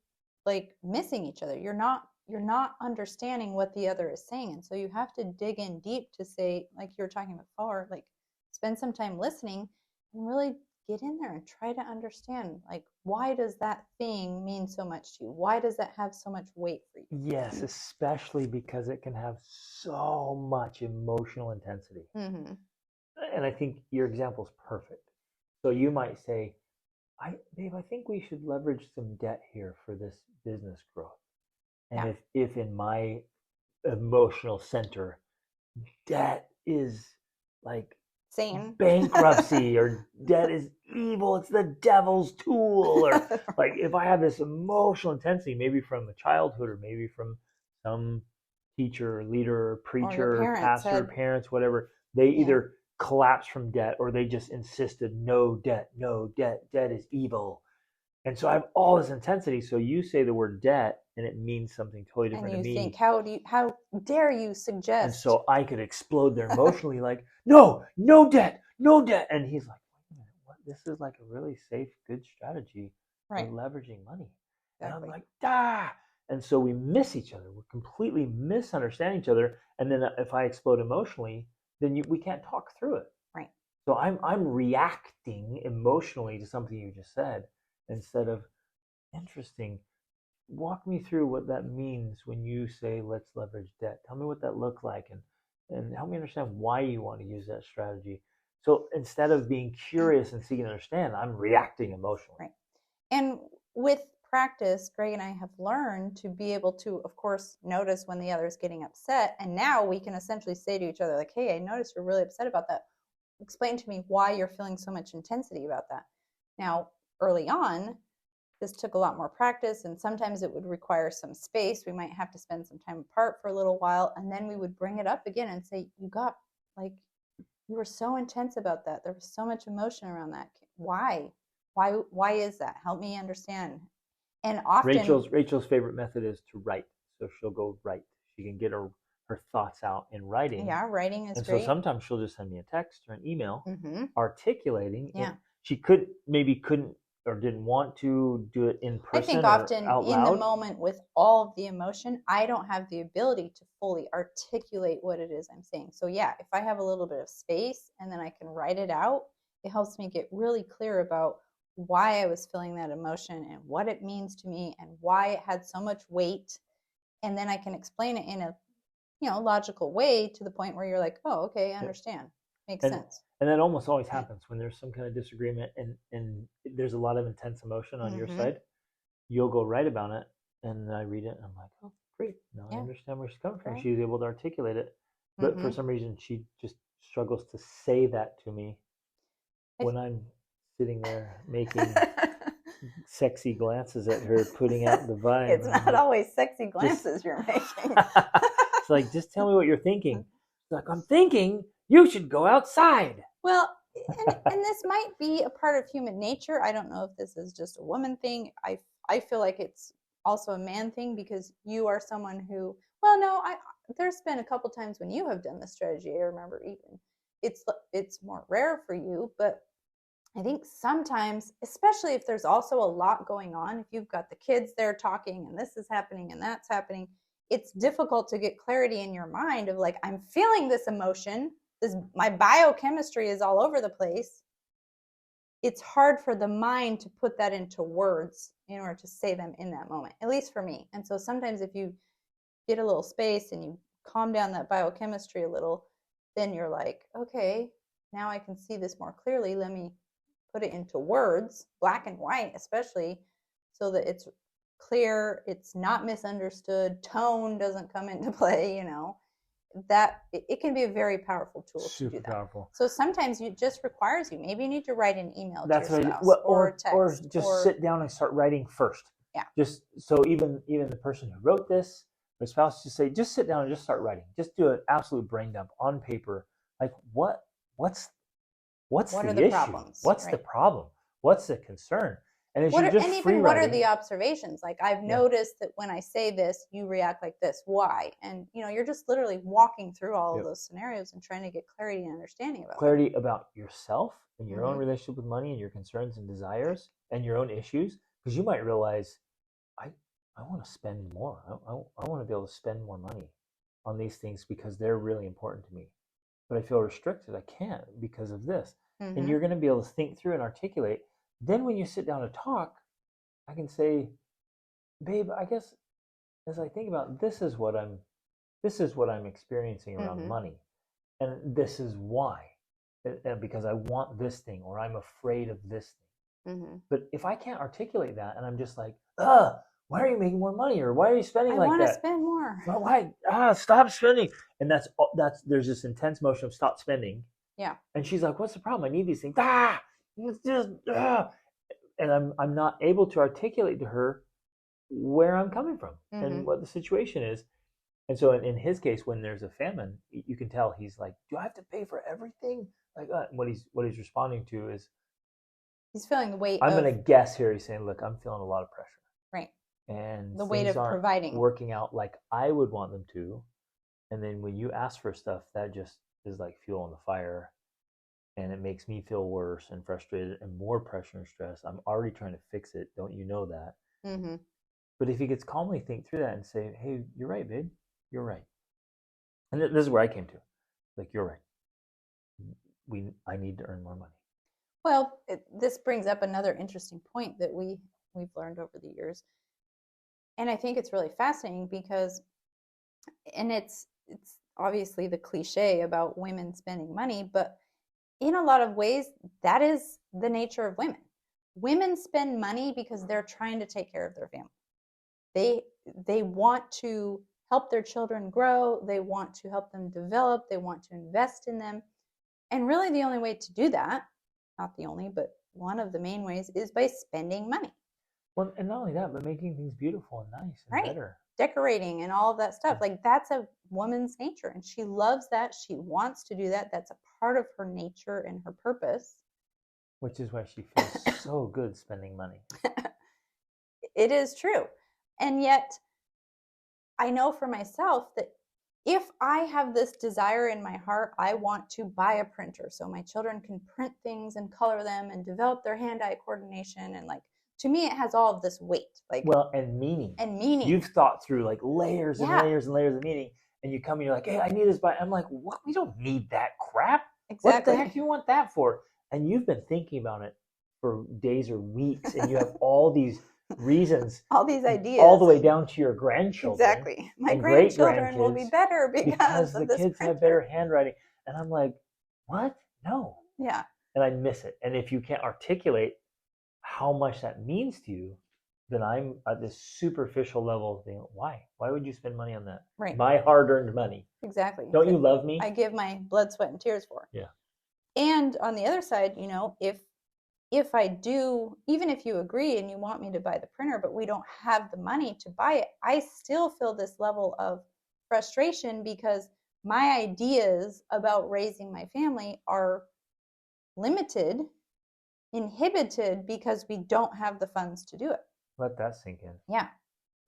like missing each other. You're not understanding what the other is saying. And so you have to dig in deep to say, like you were talking about before, like spend some time listening and really get in there and try to understand, like, why does that thing mean so much to you? Why does that have so much weight for you? Yes, especially because it can have so much emotional intensity. Mm-hmm. And I think your example is perfect. So you might say, Babe, I think we should leverage some debt here for this business growth. And Yeah. if in my emotional center, debt is like Sane. bankruptcy or debt is evil, it's the devil's tool, or like if I have this emotional intensity, maybe from the childhood or maybe from some teacher, leader, preacher, pastor, parents, whatever, they either collapsed from debt or they just insisted no debt, debt is evil. And so I have all this intensity. So you say the word debt and it means something totally different to me. And you think, how dare you suggest? And so I could explode there emotionally, like, no debt. And he's like, wait a minute, what? This is like a really safe, good strategy for leveraging money. Exactly. And I'm like, And so we miss each other. We're completely misunderstanding each other. And then if I explode emotionally, then we can't talk through it. Right. So I'm reacting emotionally to something you just said instead of, interesting. Walk me through what that means when you say let's leverage debt. Tell me what that looked like and help me understand why you want to use that strategy. So instead of being curious and seeking to understand, I'm reacting emotionally. Right. And with practice, Greg and I have learned to be able to, of course, notice when the other is getting upset. And now we can essentially say to each other, like, hey, I noticed you're really upset about that. Explain to me why you're feeling so much intensity about that. Now, early on, this took a lot more practice, and sometimes it would require some space. We might have to spend some time apart for a little while, and then we would bring it up again and say, you were so intense about that. There was so much emotion around that. Why is that? Help me understand. And often Rachel's favorite method is to write. So she'll go write. She can get her thoughts out in writing. Yeah, writing is and great. So sometimes she'll just send me a text or an email articulating. Yeah. She couldn't or didn't want to do it in person. I think often out loud. In the moment with all of the emotion, I don't have the ability to fully articulate what it is I'm saying. So yeah, if I have a little bit of space and then I can write it out, it helps me get really clear about why I was feeling that emotion and what it means to me and why it had so much weight. And then I can explain it in a logical way to the point where you're like, oh, okay, I understand. Makes sense. And that almost always happens when there's some kind of disagreement and there's a lot of intense emotion on your side. You'll go write about it, and I read it, and I'm like, oh, great. Now I understand where she's coming from. Right. She was able to articulate it. But for some reason, she just struggles to say that to me when I'm sitting there making sexy glances at her, putting out the vibe. It's not always sexy glances you're making. It's like, just tell me what you're thinking. It's like, I'm thinking you should go outside. Well, and this might be a part of human nature. I don't know if this is just a woman thing. I feel like it's also a man thing, because you are someone who, there's been a couple times when you have done this strategy. I remember even it's more rare for you, but I think sometimes, especially if there's also a lot going on, if you've got the kids there talking and this is happening and that's happening, it's difficult to get clarity in your mind of like, I'm feeling this emotion. My biochemistry is all over the place. It's hard for the mind to put that into words in order to say them in that moment, at least for me. And so sometimes if you get a little space and you calm down that biochemistry a little, then you're like, okay, now I can see this more clearly. Let me put it into words, black and white, especially, so that it's clear, it's not misunderstood, tone doesn't come into play, that it can be a very powerful tool to Super do that. powerful. So sometimes it just requires you. Maybe you need to write an email That's to your what spouse or text. Or just sit down and start writing first. Yeah. Just so even the person who wrote this, the spouse, just sit down and just start writing. Just do an absolute brain dump on paper. Like what's What the are the issue? problems, What's right? the problem? What's the concern? And as What you are, just and free even what are writing, the observations? Like, I've noticed that when I say this, you react like this. Why? And you're just literally walking through all of those scenarios and trying to get clarity and understanding about clarity about yourself and your own Mhm. relationship with money and your concerns and desires and your own issues. Because you might realize, I want to spend more. I want to be able to spend more money on these things because they're really important to me. But I feel restricted. I can't because of this. And Mhm. you're going to be able to think through and articulate. Then when you sit down to talk, I can say, babe, I guess as I think about this is what I'm experiencing around Mhm. money. And this is why. And because I want this thing or I'm afraid of this thing. Mhm. But if I can't articulate that and I'm just like, why are you making more money or why are you spending I like want to that? spend more. Well, why? Stop spending. And that's there's this intense motion of stop spending. Yeah. And she's like, what's the problem? I need these things. It's just and I'm not able to articulate to her where I'm coming from and what the situation is. And so in his case, when there's a famine, you can tell he's like, do I have to pay for everything? Like what he's responding to is, He's feeling the weight I'm of, going to guess here. He's saying, look, I'm feeling a lot of pressure. right. And The weight things of aren't providing. working out like I would want them to. And then when you ask for stuff, that just is like fuel on the fire. And it makes me feel worse and frustrated and more pressure and stress. I'm already trying to fix it. Don't you know that? Mm-hmm. But if he gets calmly think through that and say, hey, you're right, babe. You're right. And this is where I came to. Like, you're right. I need to earn more money. Well, this brings up another interesting point that we've learned over the years, and I think it's really fascinating because, and it's obviously the cliche about women spending money, but in a lot of ways, that is the nature of women. Women spend money because they're trying to take care of their family. They want to help their children grow. They want to help them develop. They want to invest in them. And really, the only way to do that, not the only, but one of the main ways, is by spending money. Well, and not only that, but making things beautiful and nice and better. Decorating and all of that stuff. Like, that's a woman's nature, and she loves that. She wants to do that. That's a part of her nature and her purpose. Which is why she feels so good spending money. It is true. And yet, I know for myself that if I have this desire in my heart, I want to buy a printer so my children can print things and color them and develop their hand-eye coordination. And like, to me, it has all of this weight. Like, well, and meaning. And meaning. You've thought through like layers and layers and layers of meaning. And you come and you're like, hey, I need this. I'm like, what? We don't need that crap. Exactly. What the heck do you want that for? And you've been thinking about it for days or weeks. And you have all these reasons, all these ideas, all the way down to your grandchildren. Exactly. My grandchildren will be better because the kids have better handwriting. And I'm like, what? No. Yeah. And I miss it. And if you can't articulate how much that means to you, then I'm at this superficial level thing. Why would you spend money on that? Right. My hard-earned money. Exactly. Don't you love me? I give my blood, sweat, and tears for. Yeah. And on the other side, if I do, even if you agree and you want me to buy the printer, but we don't have the money to buy it, I still feel this level of frustration because my ideas about raising my family are limited, inhibited, because we don't have the funds to do it. Let that sink in. Yeah.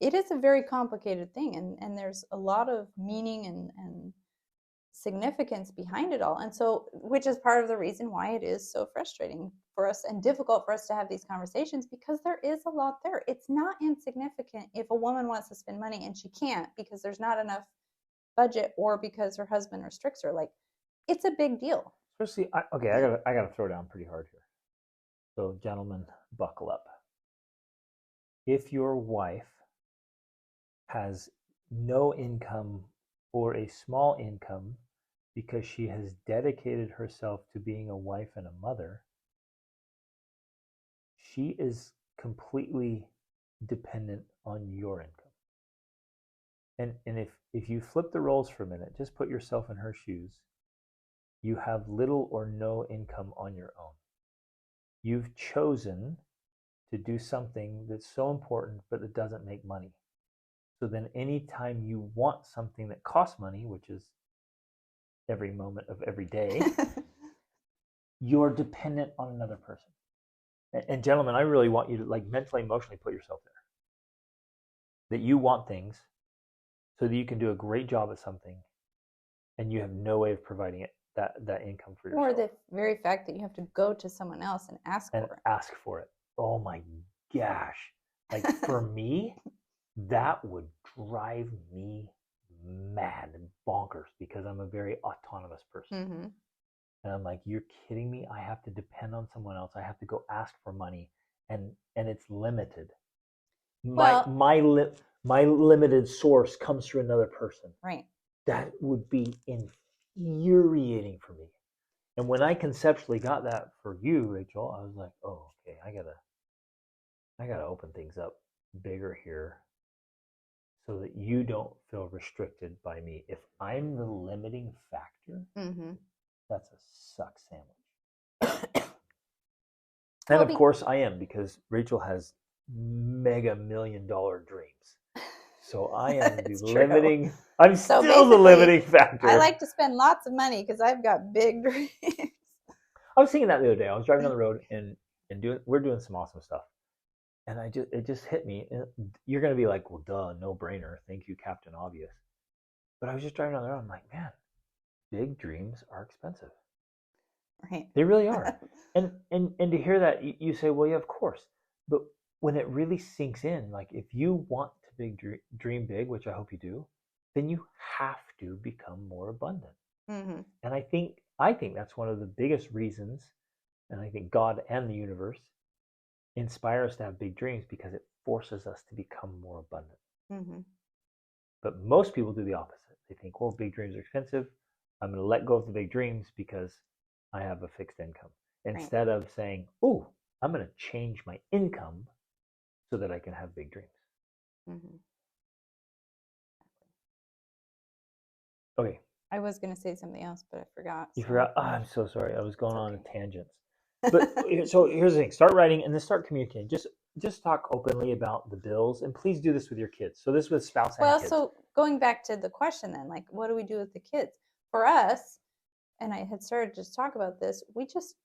It is a very complicated thing, and there's a lot of meaning and significance behind it all. And so, which is part of the reason why it is so frustrating for us and difficult for us to have these conversations, because there is a lot there. It's not insignificant if a woman wants to spend money and she can't because there's not enough budget or because her husband restricts her. Like, it's a big deal. Especially, I gotta throw down pretty hard here. So, gentlemen, buckle up. If your wife has no income or a small income because she has dedicated herself to being a wife and a mother, she is completely dependent on your income. And if you flip the roles for a minute, just put yourself in her shoes, you have little or no income on your own. You've chosen to do something that's so important but that doesn't make money. So then anytime you want something that costs money, which is every moment of every day, you're dependent on another person. And gentlemen, I really want you to like mentally, emotionally put yourself there. That you want things so that you can do a great job at something and you have no way of providing it that income for yourself. Or the very fact that you have to go to someone else and ask for it. Oh my gosh. Like for me, that would drive me mad and bonkers because I'm a very autonomous person. Mm-hmm. And I'm like, you're kidding me? I have to depend on someone else. I have to go ask for money, and it's limited. My limited source comes through another person. Right. That would be infuriating for me. And when I conceptually got that for you, Rachel, I was like, oh, okay, I gotta open things up bigger here so that you don't feel restricted by me. If I'm the limiting factor, mm-hmm. that's a suck sandwich. And of course I am, because Rachel has mega $1 million dreams. So I am the limiting. I'm still the limiting factor. I like to spend lots of money because I've got big dreams. I was thinking that the other day. I was driving on the road and we're doing some awesome stuff. And it just hit me. You're going to be like, well, duh, no brainer. Thank you, Captain Obvious. But I was just driving on the road. I'm like, man, big dreams are expensive. Right. They really are. and to hear that, you say, well, yeah, of course. But when it really sinks in, like if you want to dream big, which I hope you do, then you have to become more abundant. Mm-hmm. And I think that's one of the biggest reasons, and I think God and the universe inspire us to have big dreams, because it forces us to become more abundant. Mm-hmm. But most people do the opposite. They think, well, big dreams are expensive. I'm going to let go of the big dreams because I have a fixed income. Instead of saying, oh, I'm going to change my income so that I can have big dreams. Mm-hmm. Okay. I was going to say something else, but I forgot. You forgot? Oh, I'm so sorry. I was going on tangents. But so here's the thing: start writing and then start communicating. Just talk openly about the bills, and please do this with your kids. So this with spouse and kids. Well, so going back to the question then, like, what do we do with the kids? For us, and I had started to talk about this, we just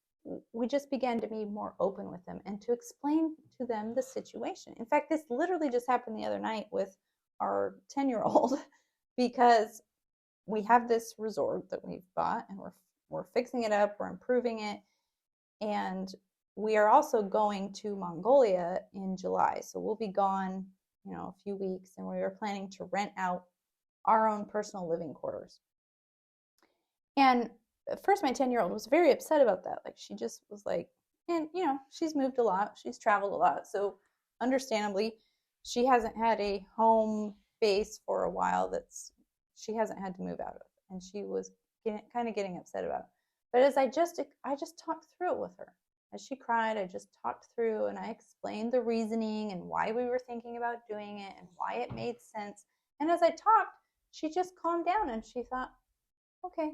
began to be more open with them and to explain to them the situation. In fact, this literally just happened the other night with our 10-year-old because we have this resort that we've bought and we're fixing it up, we're improving it, and we are also going to Mongolia in July. So we'll be gone, a few weeks, and we were planning to rent out our own personal living quarters. And at first my 10-year-old was very upset about that. Like she just was like, and she's moved a lot, she's traveled a lot. So understandably, she hasn't had a home base for a while she hasn't had to move out of. And she was kind of getting upset about it. But as I just talked through it with her. As she cried, I just talked through and I explained the reasoning and why we were thinking about doing it and why it made sense. And as I talked, she just calmed down and she thought, okay,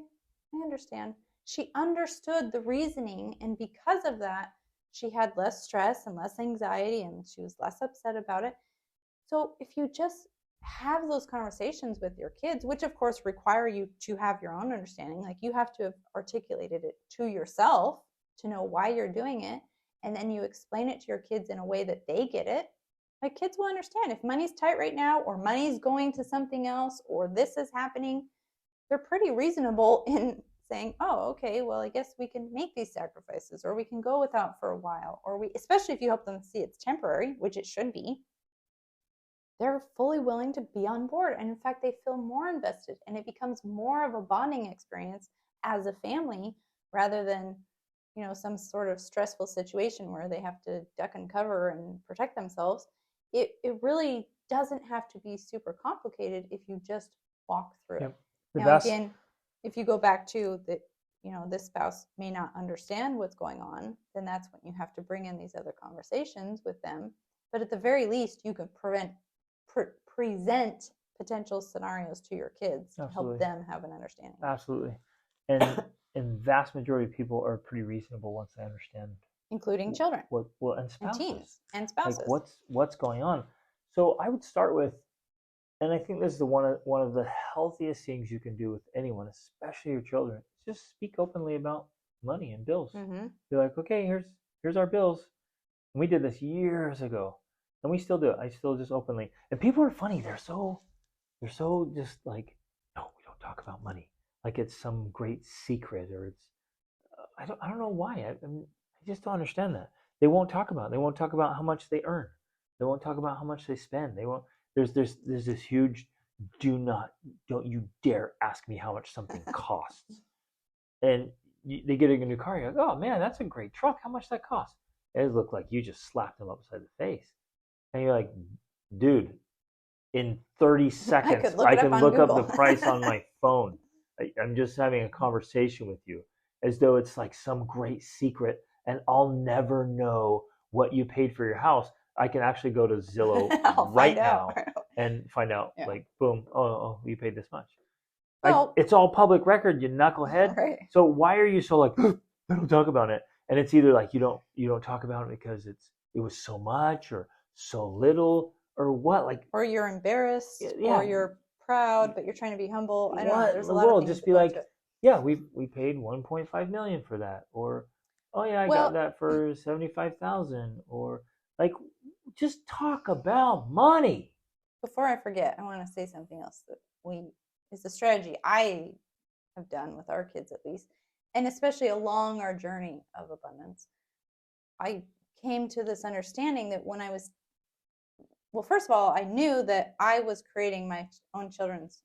I understand. She understood the reasoning, and because of that, she had less stress and less anxiety, and she was less upset about it. So if you just have those conversations with your kids, which of course require you to have your own understanding, like you have to have articulated it to yourself to know why you're doing it, and then you explain it to your kids in a way that they get it, like kids will understand. If money's tight right now, or money's going to something else, or this is happening, they're pretty reasonable in saying, oh, okay, well, I guess we can make these sacrifices, or we can go without for a while, or especially if you help them see it's temporary, which it should be, they're fully willing to be on board. And in fact, they feel more invested, and it becomes more of a bonding experience as a family rather than, some sort of stressful situation where they have to duck and cover and protect themselves. It really doesn't have to be super complicated if you just walk through it. Now, again, if you go back to the, this spouse may not understand what's going on, then that's when you have to bring in these other conversations with them. But at the very least, you can present potential scenarios to your kids to help them have an understanding. Absolutely. And vast majority of people are pretty reasonable once they understand, including children, and spouses, and teens, and spouses. Like what's going on. So I would start with, and I think this is one of the healthiest things you can do with anyone, especially your children. Just speak openly about money and bills. Mm-hmm. Be like, okay, here's our bills. And we did this years ago, and we still do it. I still just openly. And people are funny. They're so just like, no, we don't talk about money. Like it's some great secret, or it's I don't know why. I just don't understand that. They won't talk about it. They won't talk about how much they earn. They won't talk about how much they spend. They won't. There's this huge, don't you dare ask me how much something costs. And they get a new car. You're like, oh man, that's a great truck. How much that cost? It looked like you just slapped them upside the face. And you're like, dude, in 30 seconds, I can look up the price on my phone. I'm just having a conversation with you as though it's like some great secret, and I'll never know what you paid for your house. I can actually go to Zillow right now and find out, like, boom, oh, you paid this much. Well, it's all public record, you knucklehead. Right. So why are you so like, I don't talk about it? And it's either like you don't talk about it because it was so much or so little or what, like, or you're embarrassed, or you're proud but you're trying to be humble. I don't know. There's a lot of things. Just be like, yeah, we paid 1.5 million for that, or oh yeah, I got that for 75,000, or like, just talk about money. Before I forget, I want to say something else that is a strategy I have done with our kids, at least, and especially along our journey of abundance. I came to this understanding that when I was, well, first of all, I knew that I was creating my children's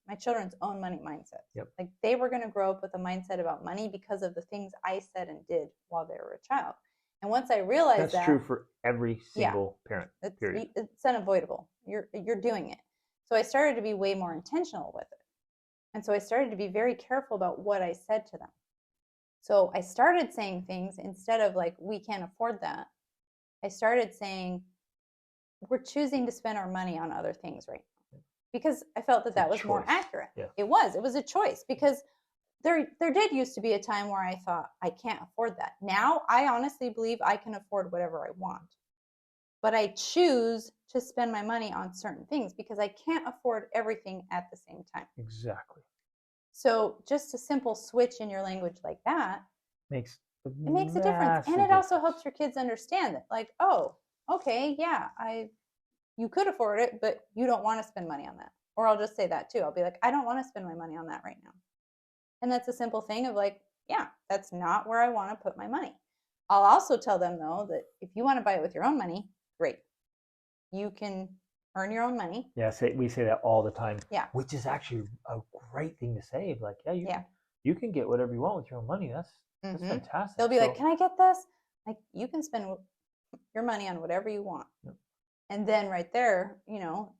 own money mindset. Yep. Like they were going to grow up with a mindset about money because of the things I said and did while they were a child. And once I realized that's true for every single parent. Period. It's unavoidable. You're doing it. So I started to be way more intentional with it. And so I started to be very careful about what I said to them. So I started saying things instead of like, we can't afford that. I started saying, we're choosing to spend our money on other things right now, because I felt that was more accurate. Yeah. It was a choice, because there did used to be a time where I thought, I can't afford that. Now I honestly believe I can afford whatever I want, but I choose to spend my money on certain things because I can't afford everything at the same time. Exactly. So just a simple switch in your language like that makes a difference. And it also helps your kids understand that, like, oh, okay, yeah, you could afford it, but you don't want to spend money on that. Or I'll just say that too. I'll be like, I don't want to spend my money on that right now. And that's a simple thing of like, yeah, that's not where I want to put my money. I'll also tell them, though, that if you want to buy it with your own money, great. You can earn your own money. Yeah, we say that all the time. Yeah. Which is actually a great thing to say. Like, you can get whatever you want with your own money. That's fantastic. They'll be like, can I get this? Like, you can spend your money on whatever you want. Yep. And then right there,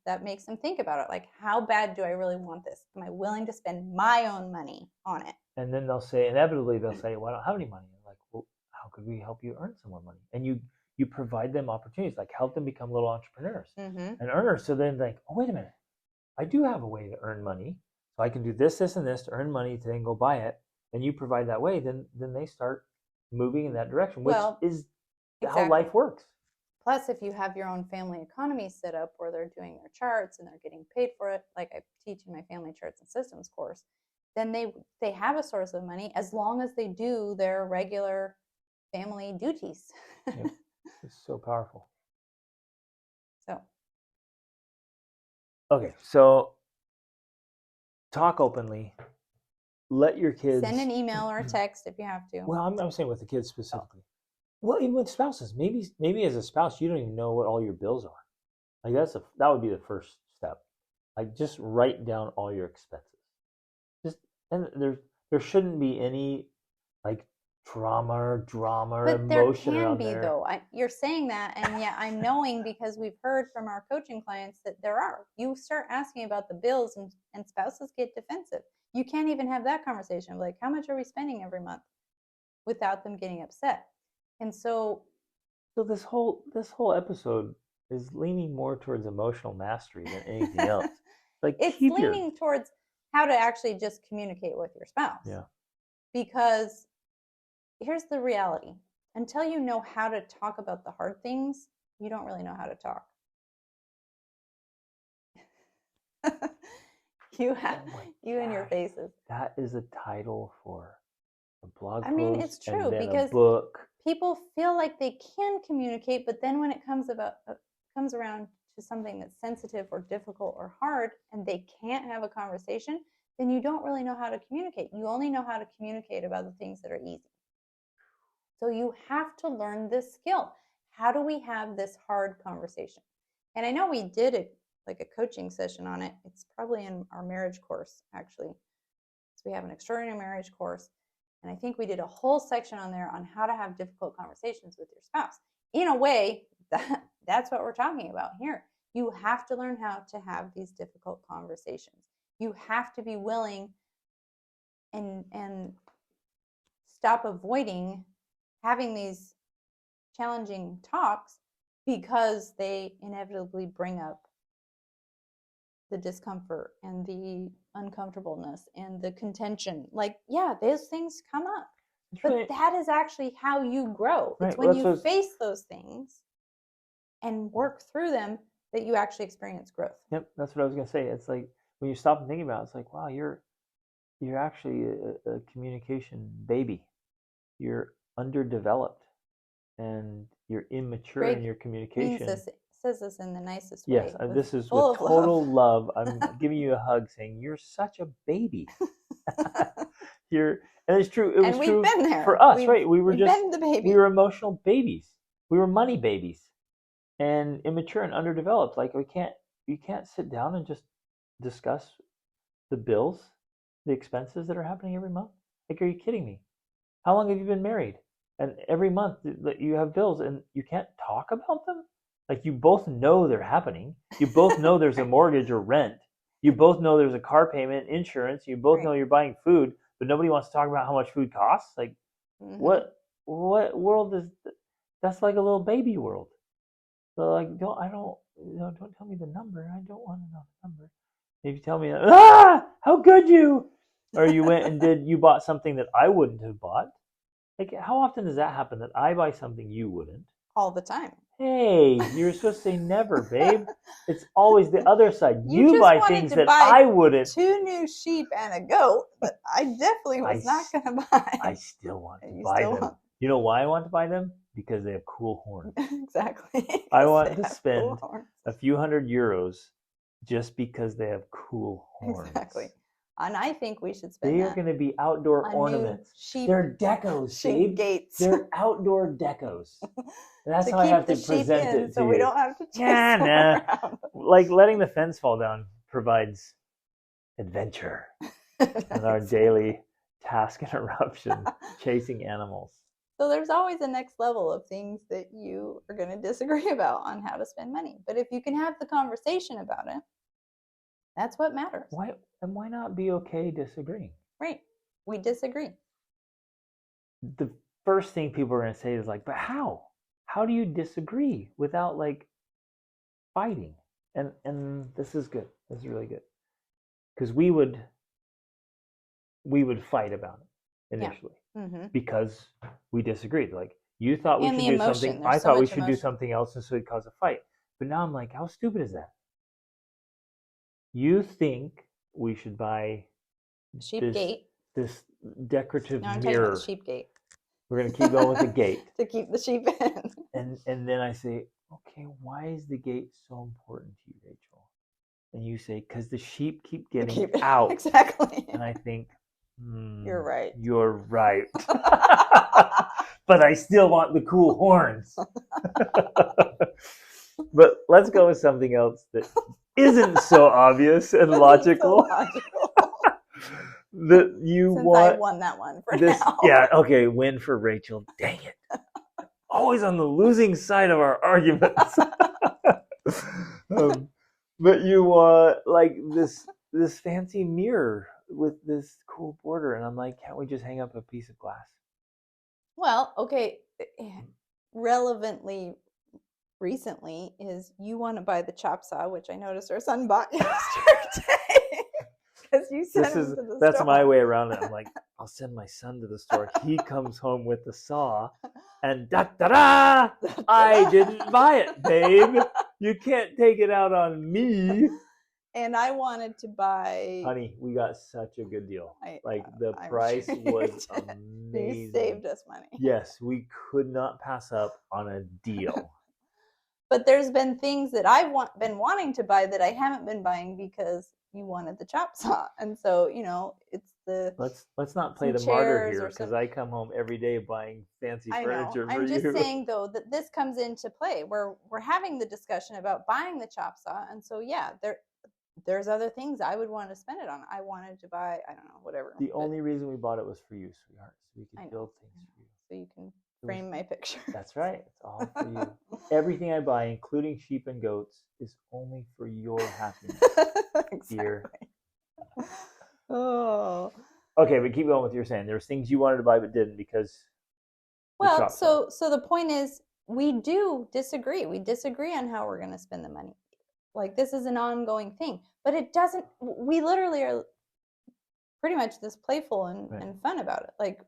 that makes them think about it. Like, how bad do I really want this? Am I willing to spend my own money on it? And then inevitably they'll say, well, I don't have any money. I'm like, well, how could we help you earn some more money? And you provide them opportunities, like help them become little entrepreneurs and earners. So then like, oh, wait a minute, I do have a way to earn money. So I can do this, this, and this to earn money to then go buy it. And you provide that way, then they start moving in that direction, which is how life works. Plus, if you have your own family economy set up where they're doing their charts and they're getting paid for it, like I teach in my family charts and systems course, then they have a source of money as long as they do their regular family duties. Yep. It's so powerful. So talk openly. Let your kids send an email or a text if you have to. Well, I'm saying with the kids specifically. Well, even with spouses, maybe as a spouse, you don't even know what all your bills are. Like that would be the first step. Like just write down all your expenses. And there shouldn't be any like drama or emotion around there. But there can be, though. You're saying that, and yet I'm knowing, because we've heard from our coaching clients that there are. You start asking about the bills, and spouses get defensive. You can't even have that conversation of like, how much are we spending every month without them getting upset? And so this whole episode is leaning more towards emotional mastery than anything else. Like it's leaning towards how to actually just communicate with your spouse. Yeah. Because here's the reality. Until you know how to talk about the hard things, you don't really know how to talk. You have and your faces. That is a title for a blog post. I mean, it's true because a book. People feel like they can communicate, but then when it comes around to something that's sensitive or difficult or hard, and they can't have a conversation, then you don't really know how to communicate. You only know how to communicate about the things that are easy. So you have to learn this skill. How do we have this hard conversation? And I know we did a coaching session on it. It's probably in our marriage course, actually. So we have an extraordinary marriage course. And I think we did a whole section on there on how to have difficult conversations with your spouse. In a way, that's what we're talking about here. You have to learn how to have these difficult conversations. You have to be willing and stop avoiding having these challenging talks because they inevitably bring up the discomfort and the uncomfortableness and the contention. Like, yeah, those things come up. But that is actually how you grow. Right. It's when you face those things and work through them that you actually experience growth. Yep, that's what I was going to say. It's like when you stop and think about it, it's like, wow, you're actually a communication baby. You're underdeveloped and you're immature in your communication. Says this in the nicest way. Yes, this is with total love. I'm giving you a hug saying, you're such a baby. And it's true. It was true for us, right? We were we were emotional babies. We were money babies and immature and underdeveloped. Like you can't sit down and just discuss the bills, the expenses that are happening every month. Like, are you kidding me? How long have you been married? And every month you have bills and you can't talk about them? Like, you both know they're happening. You both know there's a mortgage or rent. You both know there's a car payment, insurance. You both know you're buying food, but nobody wants to talk about how much food costs. Like, what world is that's? Like a little baby world. So like, don't tell me the number. I don't want to know the number. If you tell me, how could you? Or you bought something that I wouldn't have bought. Like, how often does that happen that I buy something you wouldn't? All the time. Hey, you're supposed to say never, babe. It's always the other side. You buy things that I wouldn't. 2 new sheep and a goat, but I definitely was not going to buy. I still want to buy them. You know why I want to buy them? Because they have cool horns. Exactly. I want to spend a few €100 just because they have cool horns. Exactly. And I think we should spend They are going to be outdoor ornaments. They're decos, sheep gates. They're outdoor decos. That's how I have to present it to so you. We don't have to chase them around. Like letting the fence fall down provides adventure in our daily task interruption, chasing animals. So there's always a next level of things that you are going to disagree about on how to spend money. But if you can have the conversation about it, that's what matters. Why not be okay disagreeing? Right. We disagree. The first thing people are going to say is like, but how? How do you disagree without like fighting? And this is good. This is really good. Because we would fight about it initially because we disagreed. Like, you thought we should do something. I thought we should do something else, and so it'd cause a fight. But now I'm like, how stupid is that? You think we should buy this decorative mirror. I'm talking about the sheep gate. We're going to keep going with the gate. To keep the sheep in. And then I say, okay, why is the gate so important to you, Rachel? And you say, because the sheep keep getting out. Exactly. And I think, you're right. You're right. But I still want the cool horns. But let's go with something else that isn't so obvious and logical. That you Since want. I won that one for now. Yeah, okay, win for Rachel. Dang it. Always on the losing side of our arguments. But you want like this fancy mirror with this cool border, and I'm like, can't we just hang up a piece of glass? Well, okay, relevantly recently is you want to buy the chop saw, which I noticed our son bought yesterday because you sent him to the That's store. my way around it. I'm like, I'll send my son to the store. He comes home with the saw, and da da da! I didn't buy it, babe. You can't take it out on me. And I wanted to buy. Honey, we got such a good deal. The I'm price sure was you did. amazing. You saved us money. Yes, we could not pass up on a deal. But there's been things that I've been wanting to buy that I haven't been buying because you wanted the chop saw, and so it's the. Let's not play the martyr here, because I come home every day buying fancy furniture for you. I'm just saying though that this comes into play. We're having the discussion about buying the chop saw, and so yeah, there's other things I would want to spend it on. I wanted to buy, I don't know, whatever. The only reason we bought it was for you, sweetheart, so we could build things for you. So you can frame my picture. That's right. It's all for you. Everything I buy, including sheep and goats, is only for your happiness, dear. Oh. Okay, but keep going with what you're saying. There's things you wanted to buy but didn't because. Well, so the point is, we do disagree. We disagree on how we're going to spend the money. Like, this is an ongoing thing, but it doesn't. We literally are pretty much this playful and fun about it. Like,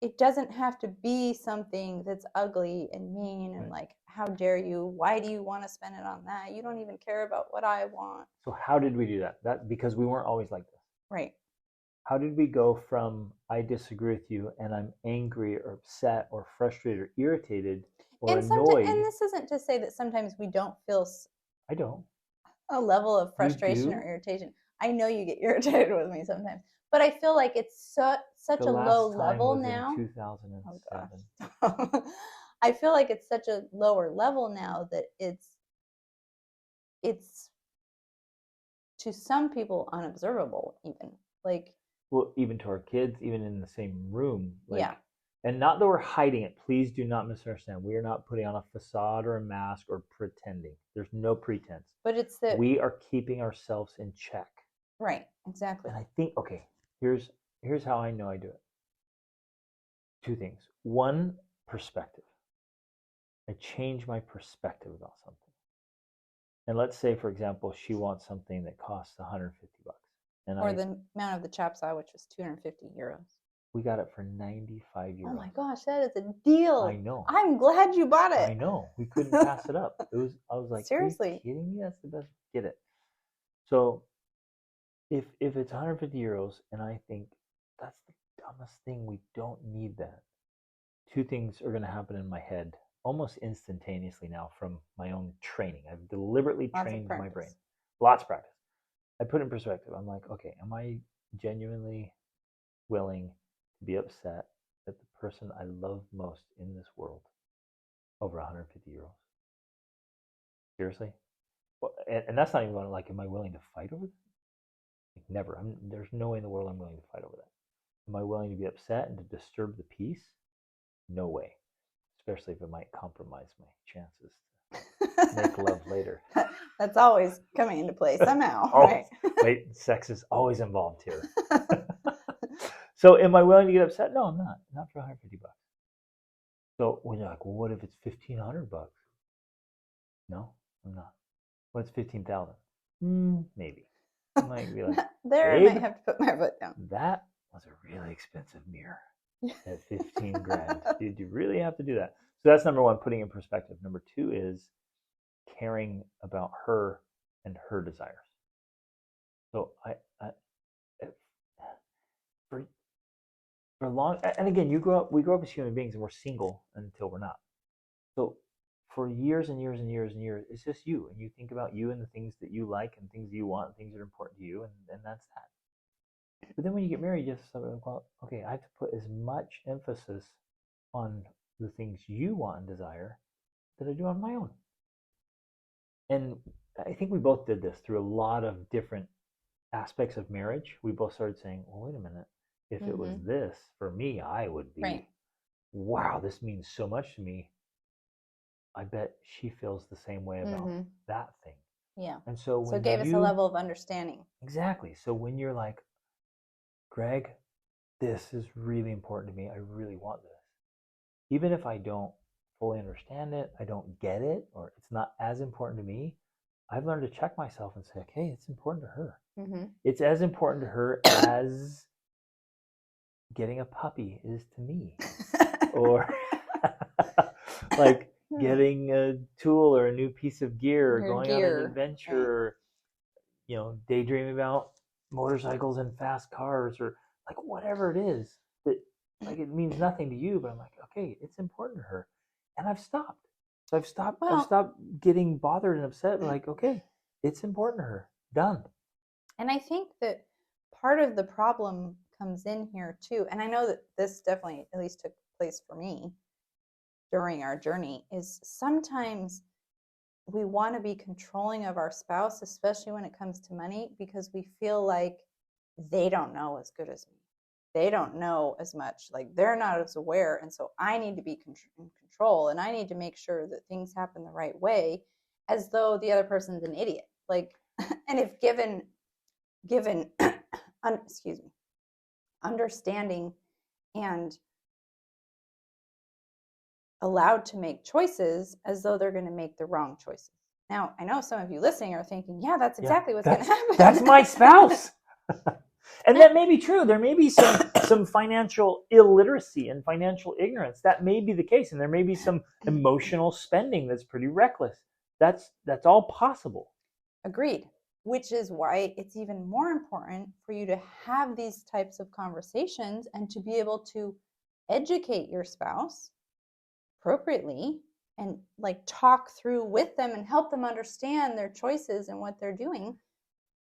it doesn't have to be something that's ugly and mean and like, how dare you? Why do you want to spend it on that? You don't even care about what I want. So how did we do that? That because we weren't always like this. Right. How did we go from I disagree with you and I'm angry or upset or frustrated or irritated or annoyed? And this isn't to say that sometimes we don't feel. I don't. A level of frustration or irritation. I know you get irritated with me sometimes, but I feel like it's such a low level now. In 2007. Oh, I feel like it's such a lower level now that it's to some people unobservable, even like. Well, even to our kids, even in the same room. Yeah. And not that we're hiding it. Please do not misunderstand. We are not putting on a facade or a mask or pretending. There's no pretense. But it's that we are keeping ourselves in check. Right. Exactly. And I think, okay, here's how I know I do it. Two things. One, perspective. I change my perspective about something. And let's say, for example, she wants something that costs $150. Or the amount of the chop saw, which was 250 euros. We got it for 95 euros. Oh my gosh, that is a deal. I know. I'm glad you bought it. I know. We couldn't pass it up. I was like, seriously, are you kidding me? That's the best. Get it. So if it's 150 euros and I think that's the dumbest thing, we don't need that. Two things are going to happen in my head almost instantaneously now from my own training. I've deliberately trained my brain. Lots of practice. I put it in perspective. I'm like, okay, am I genuinely willing to be upset that the person I love most in this world over 150 euros? Seriously? Well, and that's not even going like, am I willing to fight over that? Like, never. There's no way in the world I'm willing to fight over that. Am I willing to be upset and to disturb the peace? No way. Especially if it might compromise my chances to make love later. That's always coming into play somehow. Right? Wait, sex is always involved here. So am I willing to get upset? No, I'm not. Not for 150 bucks. So when you're like, well, what if it's 1,500 bucks? No, I'm not. What's 15,000? Maybe. I might be like, I might have to put my foot down. That was a really expensive mirror at 15 grand. Did you really have to do that? So that's number one, putting in perspective. Number two is caring about her and her desires. So for long, and again, we grow up as human beings and we're single until we're not. So for years and years and years and years, it's just you, and you think about you and the things that you like and things you want and things that are important to you, and that's that. But then when you get married, you have to start like, well, okay, I have to put as much emphasis on the things you want and desire that I do on my own. And I think we both did this through a lot of different aspects of marriage. We both started saying, well, wait a minute. If it was this, for me, I would be, wow, this means so much to me. I bet she feels the same way about that thing. Yeah. And so it gave us a level of understanding. Exactly. So when you're like, Greg, this is really important to me. I really want this. Even if I don't fully understand it, I don't get it, or it's not as important to me, I've learned to check myself and say, okay, it's important to her. Mm-hmm. It's as important to her as getting a puppy is to me. Or like getting a tool or a new piece of gear, or going on an adventure, right. Or, daydreaming about motorcycles and fast cars, or like whatever it is that like it means nothing to you, but I'm like, okay, it's important to her. And I've stopped. So I've stopped getting bothered and upset. Like, okay, it's important to her. Done. And I think that part of the problem comes in here too, and I know that this definitely at least took place for me during our journey, is sometimes we want to be controlling of our spouse, especially when it comes to money, because we feel like they don't know as good as me. They don't know as much, like they're not as aware, and so I need to be in control, and I need to make sure that things happen the right way, as though the other person's an idiot. Like, and if given excuse me, understanding and allowed to make choices, as though they're going to make the wrong choices. Now, I know some of you listening are thinking, yeah, that's exactly what's going to happen. That's my spouse. And that may be true. There may be some financial illiteracy and financial ignorance. That may be the case. And there may be some emotional spending that's pretty reckless. That's all possible. Agreed. Which is why it's even more important for you to have these types of conversations and to be able to educate your spouse appropriately and like talk through with them and help them understand their choices and what they're doing,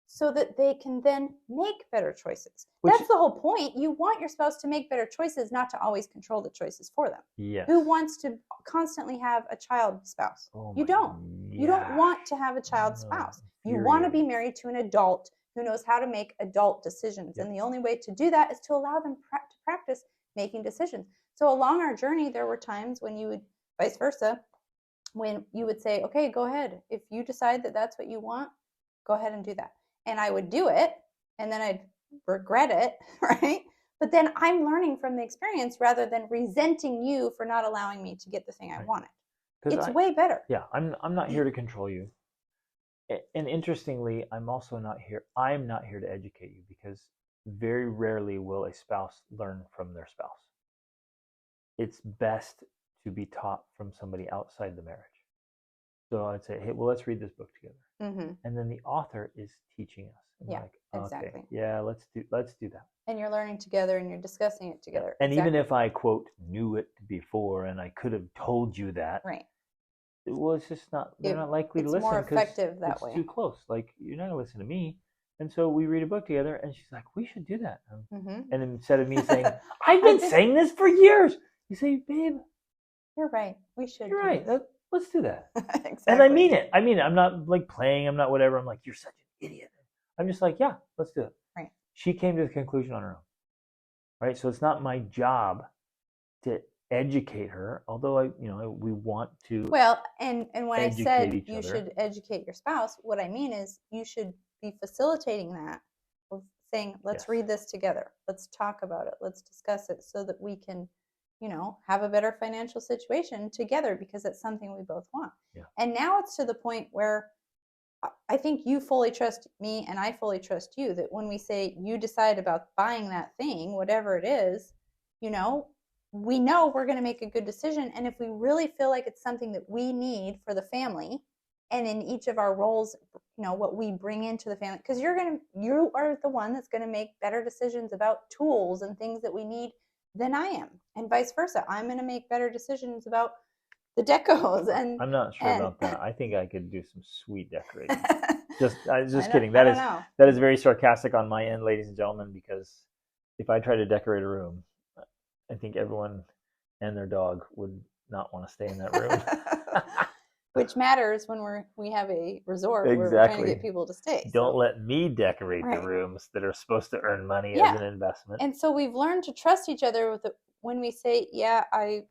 so that they can then make better choices. That's the whole point. You want your spouse to make better choices, not to always control the choices for them. Yes. Who wants to constantly have a child spouse? You don't. You don't want to have a child spouse. You want to be married to an adult who knows how to make adult decisions. Yes. And the only way to do that is to allow them to practice making decisions. So along our journey, there were times when you would, vice versa, when you would say, okay, go ahead. If you decide that that's what you want, go ahead and do that. And I would do it, and then I'd regret it, right? But then I'm learning from the experience rather than resenting you for not allowing me to get the thing I wanted. It's way better. Yeah, I'm not here to control you. And interestingly, I'm not here to educate you, because very rarely will a spouse learn from their spouse. It's best to be taught from somebody outside the marriage. So I'd say, hey, well, let's read this book together. Mm-hmm. And then the author is teaching us. And yeah, exactly. Okay, yeah, let's do that. And you're learning together and you're discussing it together. And exactly. Even if I, quote, knew it before and I could have told you that. Right. Well, it's just not, they're not likely to listen. It's more effective that way. It's too close. Like, you're not going to listen to me. And so we read a book together, and she's like, we should do that. Mm-hmm. And instead of me saying, I've been saying this for years, you say, babe. You're right. We should. You're right. Let's do that. Exactly. And I mean it. I'm not like playing. I'm not whatever. I'm like, you're such an idiot. I'm just like, yeah, let's do it. Right. She came to the conclusion on her own. Right. So it's not my job to educate her, although we want to. Well, and when I said you should educate your spouse, what I mean is you should be facilitating that, of saying, let's read this together. Let's talk about it. Let's discuss it, so that we can, have a better financial situation together, because it's something we both want. Yeah. And now it's to the point where I think you fully trust me and I fully trust you, that when we say you decide about buying that thing, whatever it is, we know we're going to make a good decision. And if we really feel like it's something that we need for the family, and in each of our roles, what we bring into the family, because you are the one that's going to make better decisions about tools and things that we need than I am, and vice versa. I'm going to make better decisions about the decos. And I'm not sure about that. I think I could do some sweet decorating. just kidding. That is very sarcastic on my end, ladies and gentlemen, because if I try to decorate a room, I think everyone and their dog would not want to stay in that room. Which matters when we have a resort where we're trying to get people to stay. Don't let me decorate the rooms that are supposed to earn money as an investment. And so we've learned to trust each other when we say,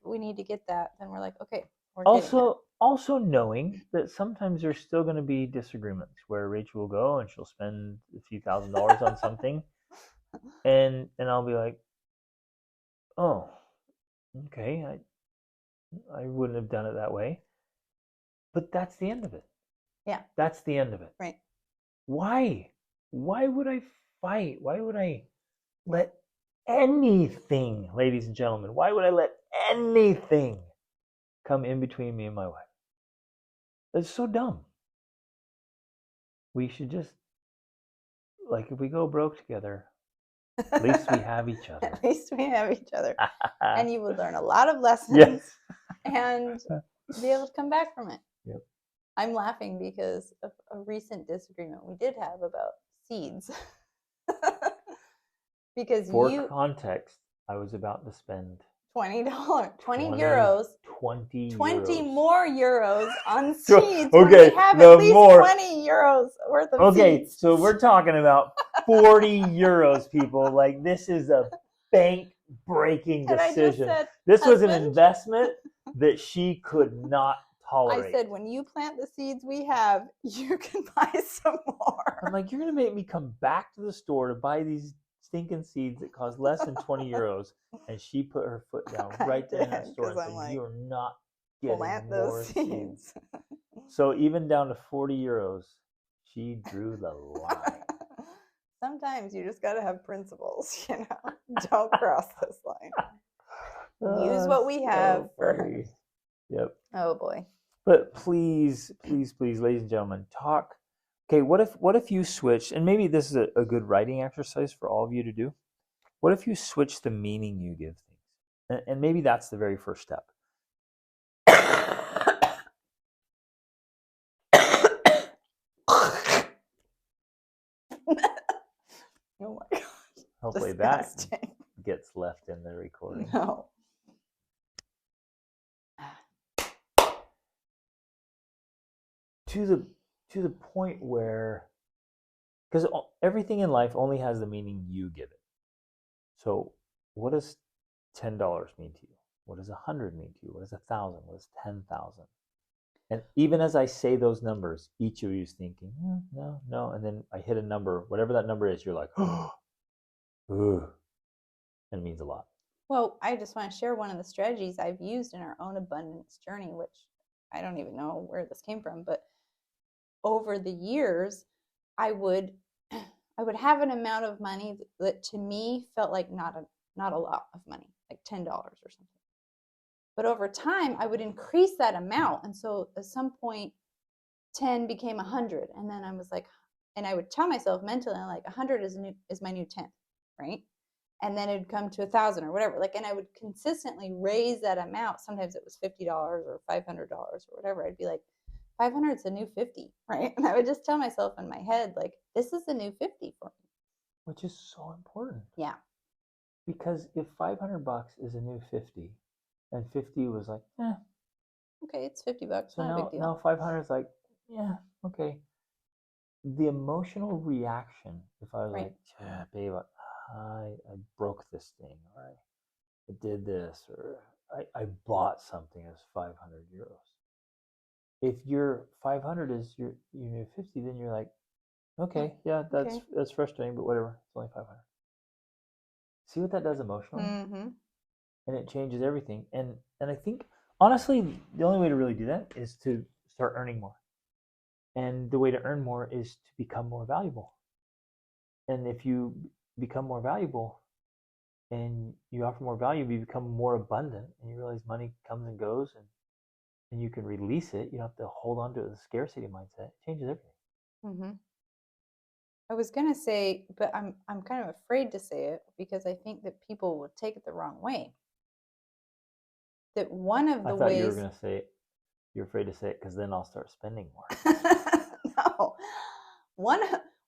we need to get that, then we're like, okay, we're also knowing that sometimes there's still going to be disagreements where Rachel will go and she'll spend a few $1,000s on something and I'll be like, oh, okay, I wouldn't have done it that way. But that's the end of it. Yeah. That's the end of it. Right. Why? Why would I fight? Why would I let anything, ladies and gentlemen, why would I let anything come in between me and my wife? That's so dumb. We should just, like, if we go broke together, at least we have each other. At least we have each other. And you would learn a lot of lessons Yes. and be able to come back from it. Yep. I'm laughing because of a recent disagreement we did have about seeds. Because For context, I was about to spend $20, 20 euros, 20 more euros on seeds. Okay, we have the at least more 20 euros worth of okay, seeds. so we're talking about 40 euros, people. Like, this is a bank-breaking decision. Said, this was an investment that she could not tolerate. I said, when you plant the seeds we have, you can buy some more. I'm like, you're going to make me come back to the store to buy these stinking seeds that cost less than 20 euros. And she put her foot down right there in that store and said, like, you're not getting more seeds. So even down to 40 euros, she drew the line. Sometimes you just got to have principles, you know. Don't cross this line. Use what we have first. Yep. Oh boy. But please, please, please, ladies and gentlemen, talk. Okay, what if you switched, and maybe this is a good writing exercise for all of you to do. What if you switch the meaning you give things? And maybe that's the very first step. Oh my gosh. Hopefully disgusting. That gets left in the recording. No. To the point where, because everything in life only has the meaning you give it. So what does $10 mean to you? What does 100 mean to you? What does 1,000? What does 10,000? And even as I say those numbers, each of you is thinking, no. And then I hit a number, whatever that number is, you're like, oh, and it means a lot. Well, I just want to share one of the strategies I've used in our own abundance journey, which I don't even know where this came from, but over the years, I would have an amount of money that to me felt like not a lot of money, like $10 or something. But over time, I would increase that amount. And so at some point, 10 became 100. And then I was like, and I would tell myself mentally, like 100 is my new 10, right? And then it'd come to 1,000 or whatever. Like, and I would consistently raise that amount. Sometimes it was $50 or $500 or whatever. I'd be like, 500 is a new 50, right? And I would just tell myself in my head, like, this is the new 50 for me. Which is so important. Yeah. Because if $500 is a new 50, and 50 was like, okay, it's $50. So not a big deal. Now 500 is like, yeah, okay. The emotional reaction, if I was like, yeah, babe, I broke this thing, or I did this, or I bought something that's 500 euros. If your 500 is your new 50, then you're like, okay, yeah, that's frustrating, but whatever, it's only 500. See what that does emotionally? Mm-hmm. And it changes everything. And I think, honestly, the only way to really do that is to start earning more. And the way to earn more is to become more valuable. And if you become more valuable and you offer more value, you become more abundant, and you realize money comes and goes, and you can release it. You don't have to hold on to the scarcity mindset. It changes everything. Mm-hmm. I was gonna say, but I'm kind of afraid to say it because I think that people will take it the wrong way. That one of the ways. I thought you were gonna say you're afraid to say it because then I'll start spending more. No,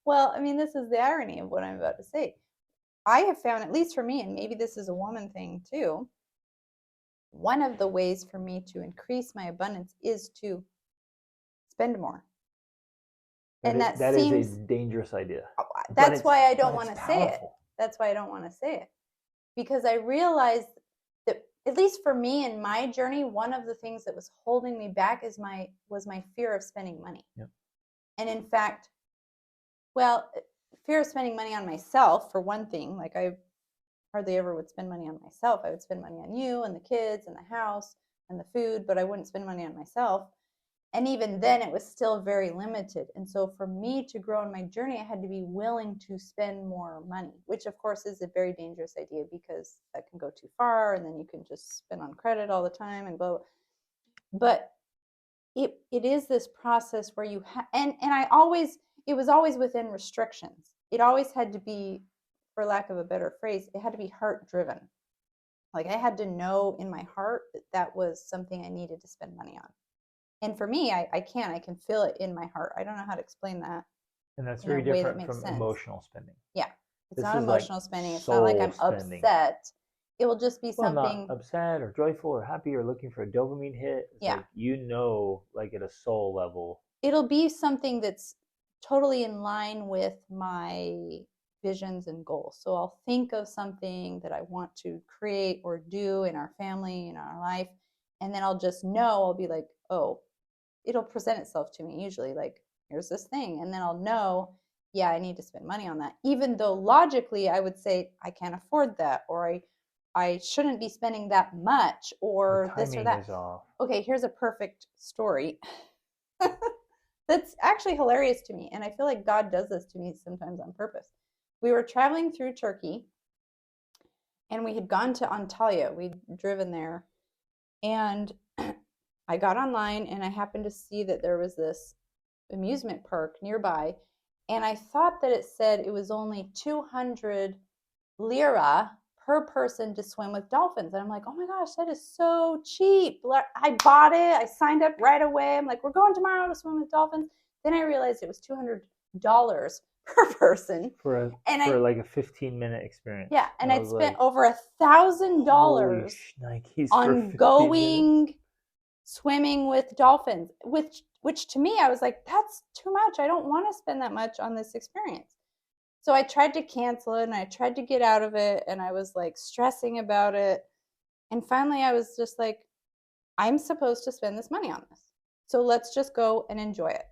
well, I mean, this is the irony of what I'm about to say. I have found, at least for me, and maybe this is a woman thing too, one of the ways for me to increase my abundance is to spend more. That is a dangerous idea. That's why I don't want to say it. That's why I don't want to say it. Because I realized that, at least for me in my journey, one of the things that was holding me back was my fear of spending money. Yep. And in fact, well, fear of spending money on myself, for one thing. Like, I hardly ever would spend money on myself. I would spend money on you and the kids and the house and the food, but I wouldn't spend money on myself. And even then, it was still very limited. And so for me to grow in my journey, I had to be willing to spend more money, which of course is a very dangerous idea, because that can go too far, and then you can just spend on credit all the time and blah. But it is this process where you and I always, it was always within restrictions. It always had to be, for lack of a better phrase, it had to be heart driven. Like, I had to know in my heart that that was something I needed to spend money on. And for me, I can feel it in my heart. I don't know how to explain that. And that's very different from sense. Emotional spending. Yeah. It's This not is emotional like spending. It's not like I'm spending. upset. It will just be Well, something. not upset or joyful or happy or looking for a dopamine hit. It's Yeah. like, you know, like at a soul level. It'll be something that's totally in line with my visions and goals. So I'll think of something that I want to create or do in our family, in our life, and then I'll just know, I'll be like, oh, it'll present itself to me usually, like, here's this thing, and then I'll know, yeah, I need to spend money on that, even though logically I would say I can't afford that, or I shouldn't be spending that much, or this or that. Is off. Okay, here's a perfect story that's actually hilarious to me, and I feel like God does this to me sometimes on purpose. We were traveling through Turkey, and we had gone to Antalya. We'd driven there, and I got online, and I happened to see that there was this amusement park nearby, and I thought that it said it was only 200 lira per person to swim with dolphins. And I'm like, oh my gosh, that is so cheap. I bought it. I signed up right away. I'm like, we're going tomorrow to swim with dolphins. Then I realized it was $200 per person for like a 15-minute experience. Yeah, and I'd spent over $1,000 on going swimming with dolphins, which to me, I was like, that's too much. I don't want to spend that much on this experience. So I tried to cancel it, and I tried to get out of it, and I was like stressing about it. And finally I was just like, I'm supposed to spend this money on this, so let's just go and enjoy it.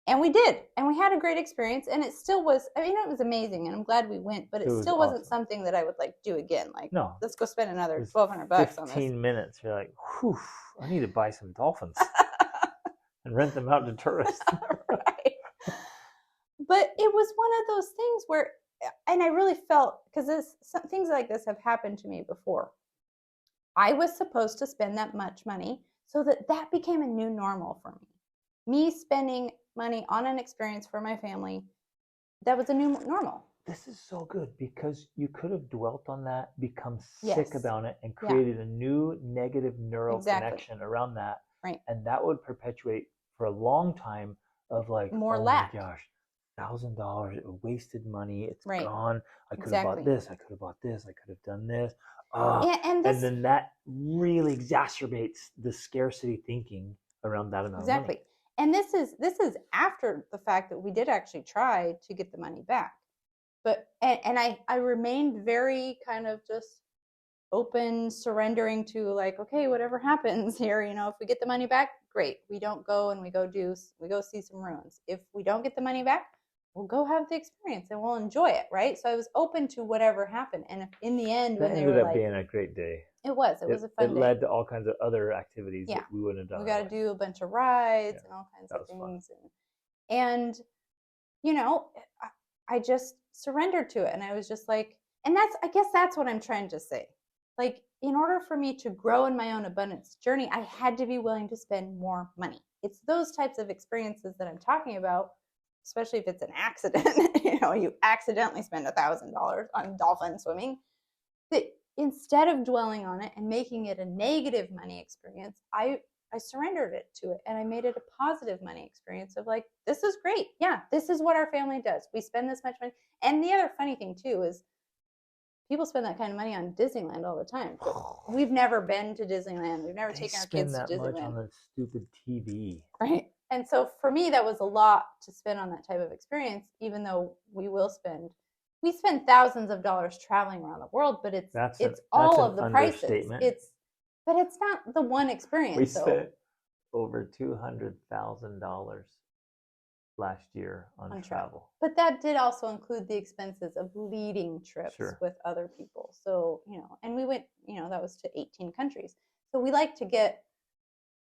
And we did, and we had a great experience, and it still was, I mean, it was amazing, and I'm glad we went, but it still wasn't something that I would like do again. Like, no, let's go spend another $1,200 on this. 15 minutes, you're like, whew, I need to buy some dolphins and rent them out to tourists. Right. But it was one of those things where, and I really felt, because things like this have happened to me before. I was supposed to spend that much money, so that became a new normal for me. Me spending money on an experience for my family, that was a new normal. This is so good, because you could have dwelt on that, become sick about it, and created a new negative neural connection around that. Right. And that would perpetuate for a long time of like, more lack. My gosh, $1,000, wasted money, it's gone. I could have bought this, I could have bought this, I could have done this. And then that really exacerbates the scarcity thinking around that amount of money. And this is after the fact that we did actually try to get the money back. But and I remained very kind of just open, surrendering to like, okay, whatever happens here, if we get the money back, great. We don't go and we go see some ruins. If we don't get the money back, we'll go have the experience and we'll enjoy it, right? So I was open to whatever happened. And if in the end, that ended up being a great day. It was a fun day. It led to all kinds of other activities that we wouldn't have done. We got to do a bunch of rides and all kinds of things. And I just surrendered to it. And I was just like, and I guess that's what I'm trying to say. Like, in order for me to grow in my own abundance journey, I had to be willing to spend more money. It's those types of experiences that I'm talking about, especially if it's an accident, you accidentally spend $1,000 on dolphin swimming, that instead of dwelling on it and making it a negative money experience, I surrendered it to it, and I made it a positive money experience of like, this is great. Yeah, this is what our family does. We spend this much money. And the other funny thing too is people spend that kind of money on Disneyland all the time. We've never been to Disneyland. We've never taken our kids to Disneyland. Spend that much on the stupid TV. Right. And so for me, that was a lot to spend on that type of experience, even though we spend thousands of dollars traveling around the world, but it's all of the prices. But it's not the one experience. We spent over $200,000 last year on travel. But that did also include the expenses of leading trips Sure. with other people. So, and we went, that was to 18 countries. So we like to get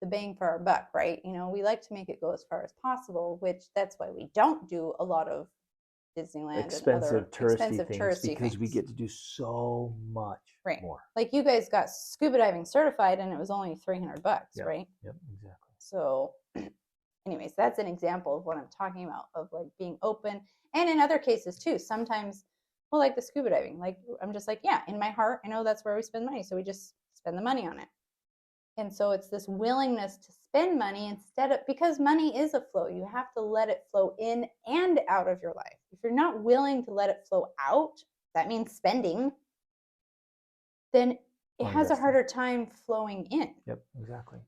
the bang for our buck, right? We like to make it go as far as possible, which that's why we don't do a lot of Disneyland Expensive and other expensive touristy because we things. get to do so much more. Like you guys got scuba diving certified and it was only $300, right? Yep, exactly. So anyways, that's an example of what I'm talking about, of like being open. And in other cases too, sometimes, well, like the scuba diving, like I'm just like, yeah, in my heart, I know that's where we spend money. So we just spend the money on it. And so it's this willingness to spend money instead of, because money is a flow. You have to let it flow in and out of your life. If you're not willing to let it flow out, that means spending, then it has a harder time flowing in. Yep, exactly.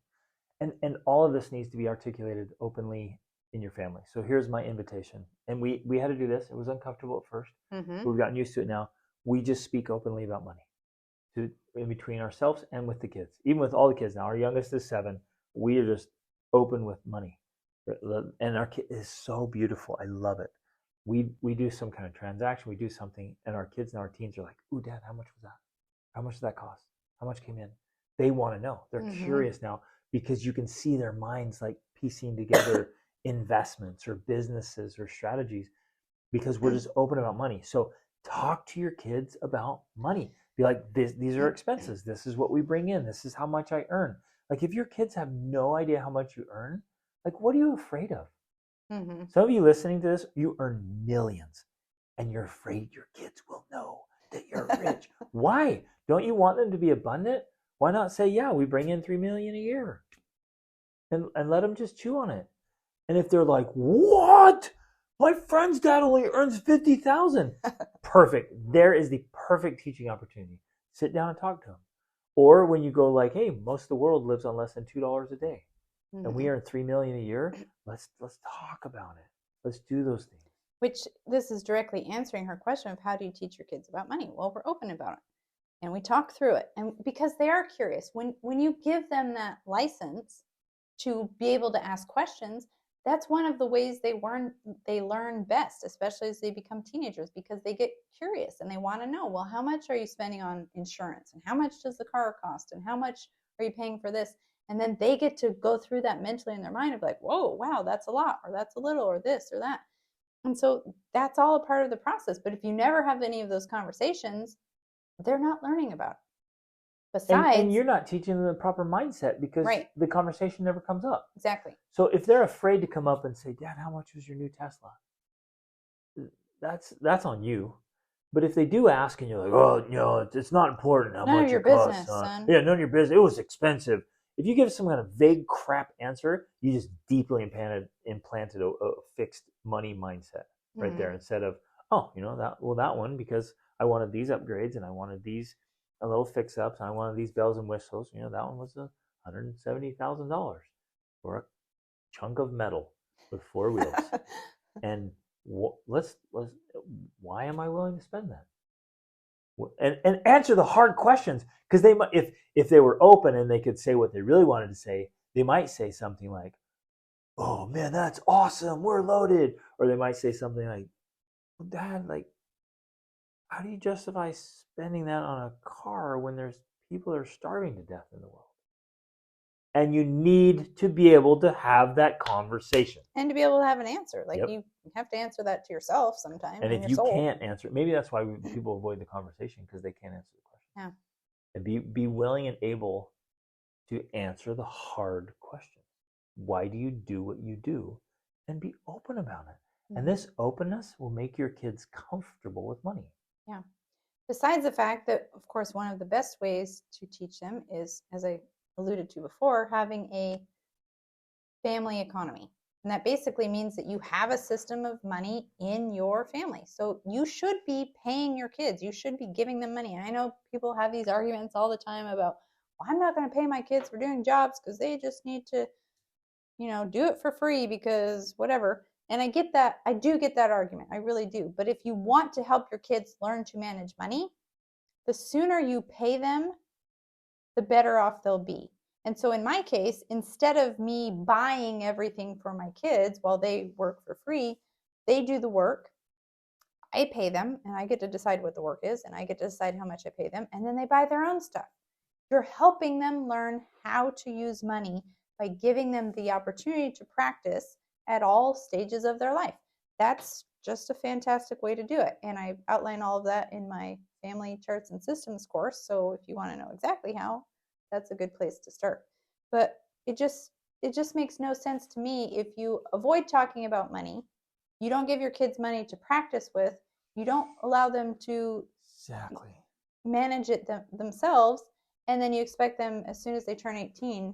And all of this needs to be articulated openly in your family. So here's my invitation. And we had to do this. It was uncomfortable at first. But we've gotten used to it now. We just speak openly about money in between ourselves and with the kids. Even with all the kids now. Our youngest is 7. We are just open with money. And our kid is so beautiful. I love it. We do some kind of transaction. We do something. And our kids now, our teens are like, ooh, Dad, how much was that? How much did that cost? How much came in? They want to know. They're curious now, because you can see their minds like piecing together investments or businesses or strategies, because we're just open about money. So talk to your kids about money. Be like, these are expenses. This is what we bring in. This is how much I earn. Like if your kids have no idea how much you earn, like what are you afraid of? Some of you listening to this, you earn millions and you're afraid your kids will know that you're rich. Why? Don't you want them to be abundant? Why not say, yeah, we bring in $3 million a year, and let them just chew on it. And if they're like, what? My friend's dad only earns $50,000. Perfect. There is the perfect teaching opportunity. Sit down and talk to them. Or when you go like, hey, most of the world lives on less than $2 a day, and we earn $3 million a year. Let's talk about it. Let's do those things. Which this is directly answering her question of how do you teach your kids about money? Well, we're open about it. And we talk through it. And because they are curious, when you give them that license to be able to ask questions, that's one of the ways they learn best, especially as they become teenagers, because they get curious and they want to know, well, how much are you spending on insurance? And how much does the car cost? And how much are you paying for this? And then they get to go through that mentally in their mind of like, whoa, wow, that's a lot, or that's a little, or this or that. And so that's all a part of the process. But if you never have any of those conversations, they're not learning about it. Besides, and you're not teaching them the proper mindset, because the conversation never comes up. Exactly. So if they're afraid to come up and say, Dad, how much was your new Tesla? That's on you. But if they do ask and you're like, oh, it's not important how much it costs. None of your business, son. Yeah, none of your business. It was expensive. If you give some kind of vague crap answer, you just deeply implanted a fixed money mindset right there, instead of, that one, because I wanted these upgrades and I wanted these a little fix-ups and I wanted these bells and whistles. That one was $170,000 for a chunk of metal with 4 wheels. And why am I willing to spend that? And answer the hard questions, because they might, if they were open and they could say what they really wanted to say, they might say something like, oh man, that's awesome, we're loaded. Or they might say something like, well, Dad, like, how do you justify spending that on a car when there's people that are starving to death in the world? And you need to be able to have that conversation. And to be able to have an answer. Like you have to answer that to yourself sometimes. And if you can't answer it, maybe that's why people avoid the conversation, because they can't answer the question. Yeah. And be willing and able to answer the hard questions. Why do you do what you do? And be open about it. And this openness will make your kids comfortable with money. Yeah. Besides the fact that, of course, one of the best ways to teach them is, as I alluded to before, having a family economy. And that basically means that you have a system of money in your family. So you should be paying your kids. You should be giving them money. And I know people have these arguments all the time about, well, I'm not going to pay my kids for doing jobs because they just need to, do it for free because whatever. And I get that. I do get that argument. I really do. But if you want to help your kids learn to manage money, the sooner you pay them, the better off they'll be. And so in my case, instead of me buying everything for my kids while they work for free, they do the work. I pay them and I get to decide what the work is and I get to decide how much I pay them. And then they buy their own stuff. You're helping them learn how to use money by giving them the opportunity to practice at all stages of their life. That's just a fantastic way to do it. And I outline all of that in my family charts and systems course. So if you want to know exactly how, that's a good place to start. But it just makes no sense to me if you avoid talking about money, you don't give your kids money to practice with, you don't allow them to Exactly. manage it themselves, and then you expect them as soon as they turn 18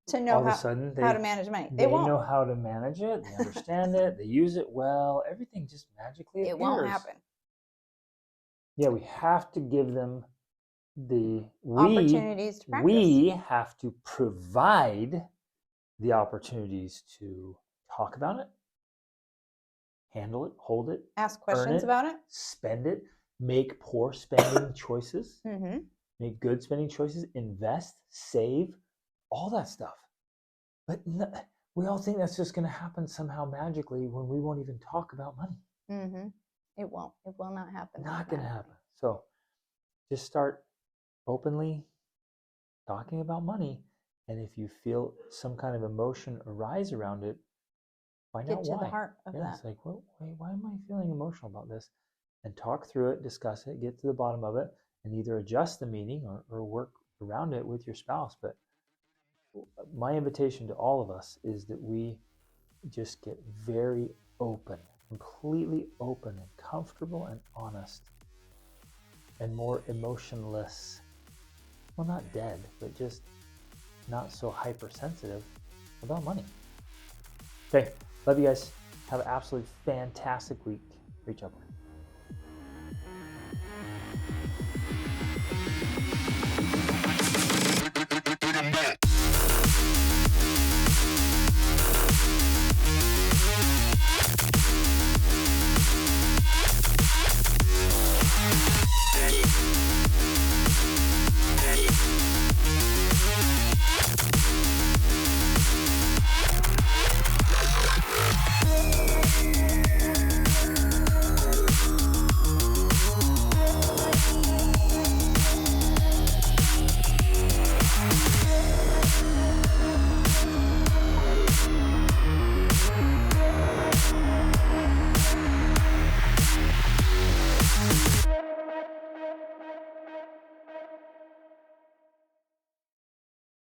to know All of a sudden, how to manage money. They they won't. know how to manage it. They understand it. They use it well. Everything just magically appears. It won't happen. Yeah, we have to give them the Opportunities to practice. We have to provide the opportunities to talk about it, handle it, hold it, ask questions about it, spend it, make poor spending choices, mm-hmm. make good spending choices, invest, save, all that stuff. But we all think that's just going to happen somehow magically when we won't even talk about money. Mm-hmm. It won't. It will not happen. Not going to happen. So just start openly talking about money. And if you feel some kind of emotion arise around it, find out why. Get to the heart of that. It's like, well, wait, why am I feeling emotional about this? And talk through it, discuss it, get to the bottom of it, and either adjust the meaning or work around it with your spouse. But my invitation to all of us is that we just get very open, completely open and comfortable and honest and more emotionless. Well, not dead, but just not so hypersensitive about money. Okay, love you guys. Have an absolutely fantastic week. Reach upward.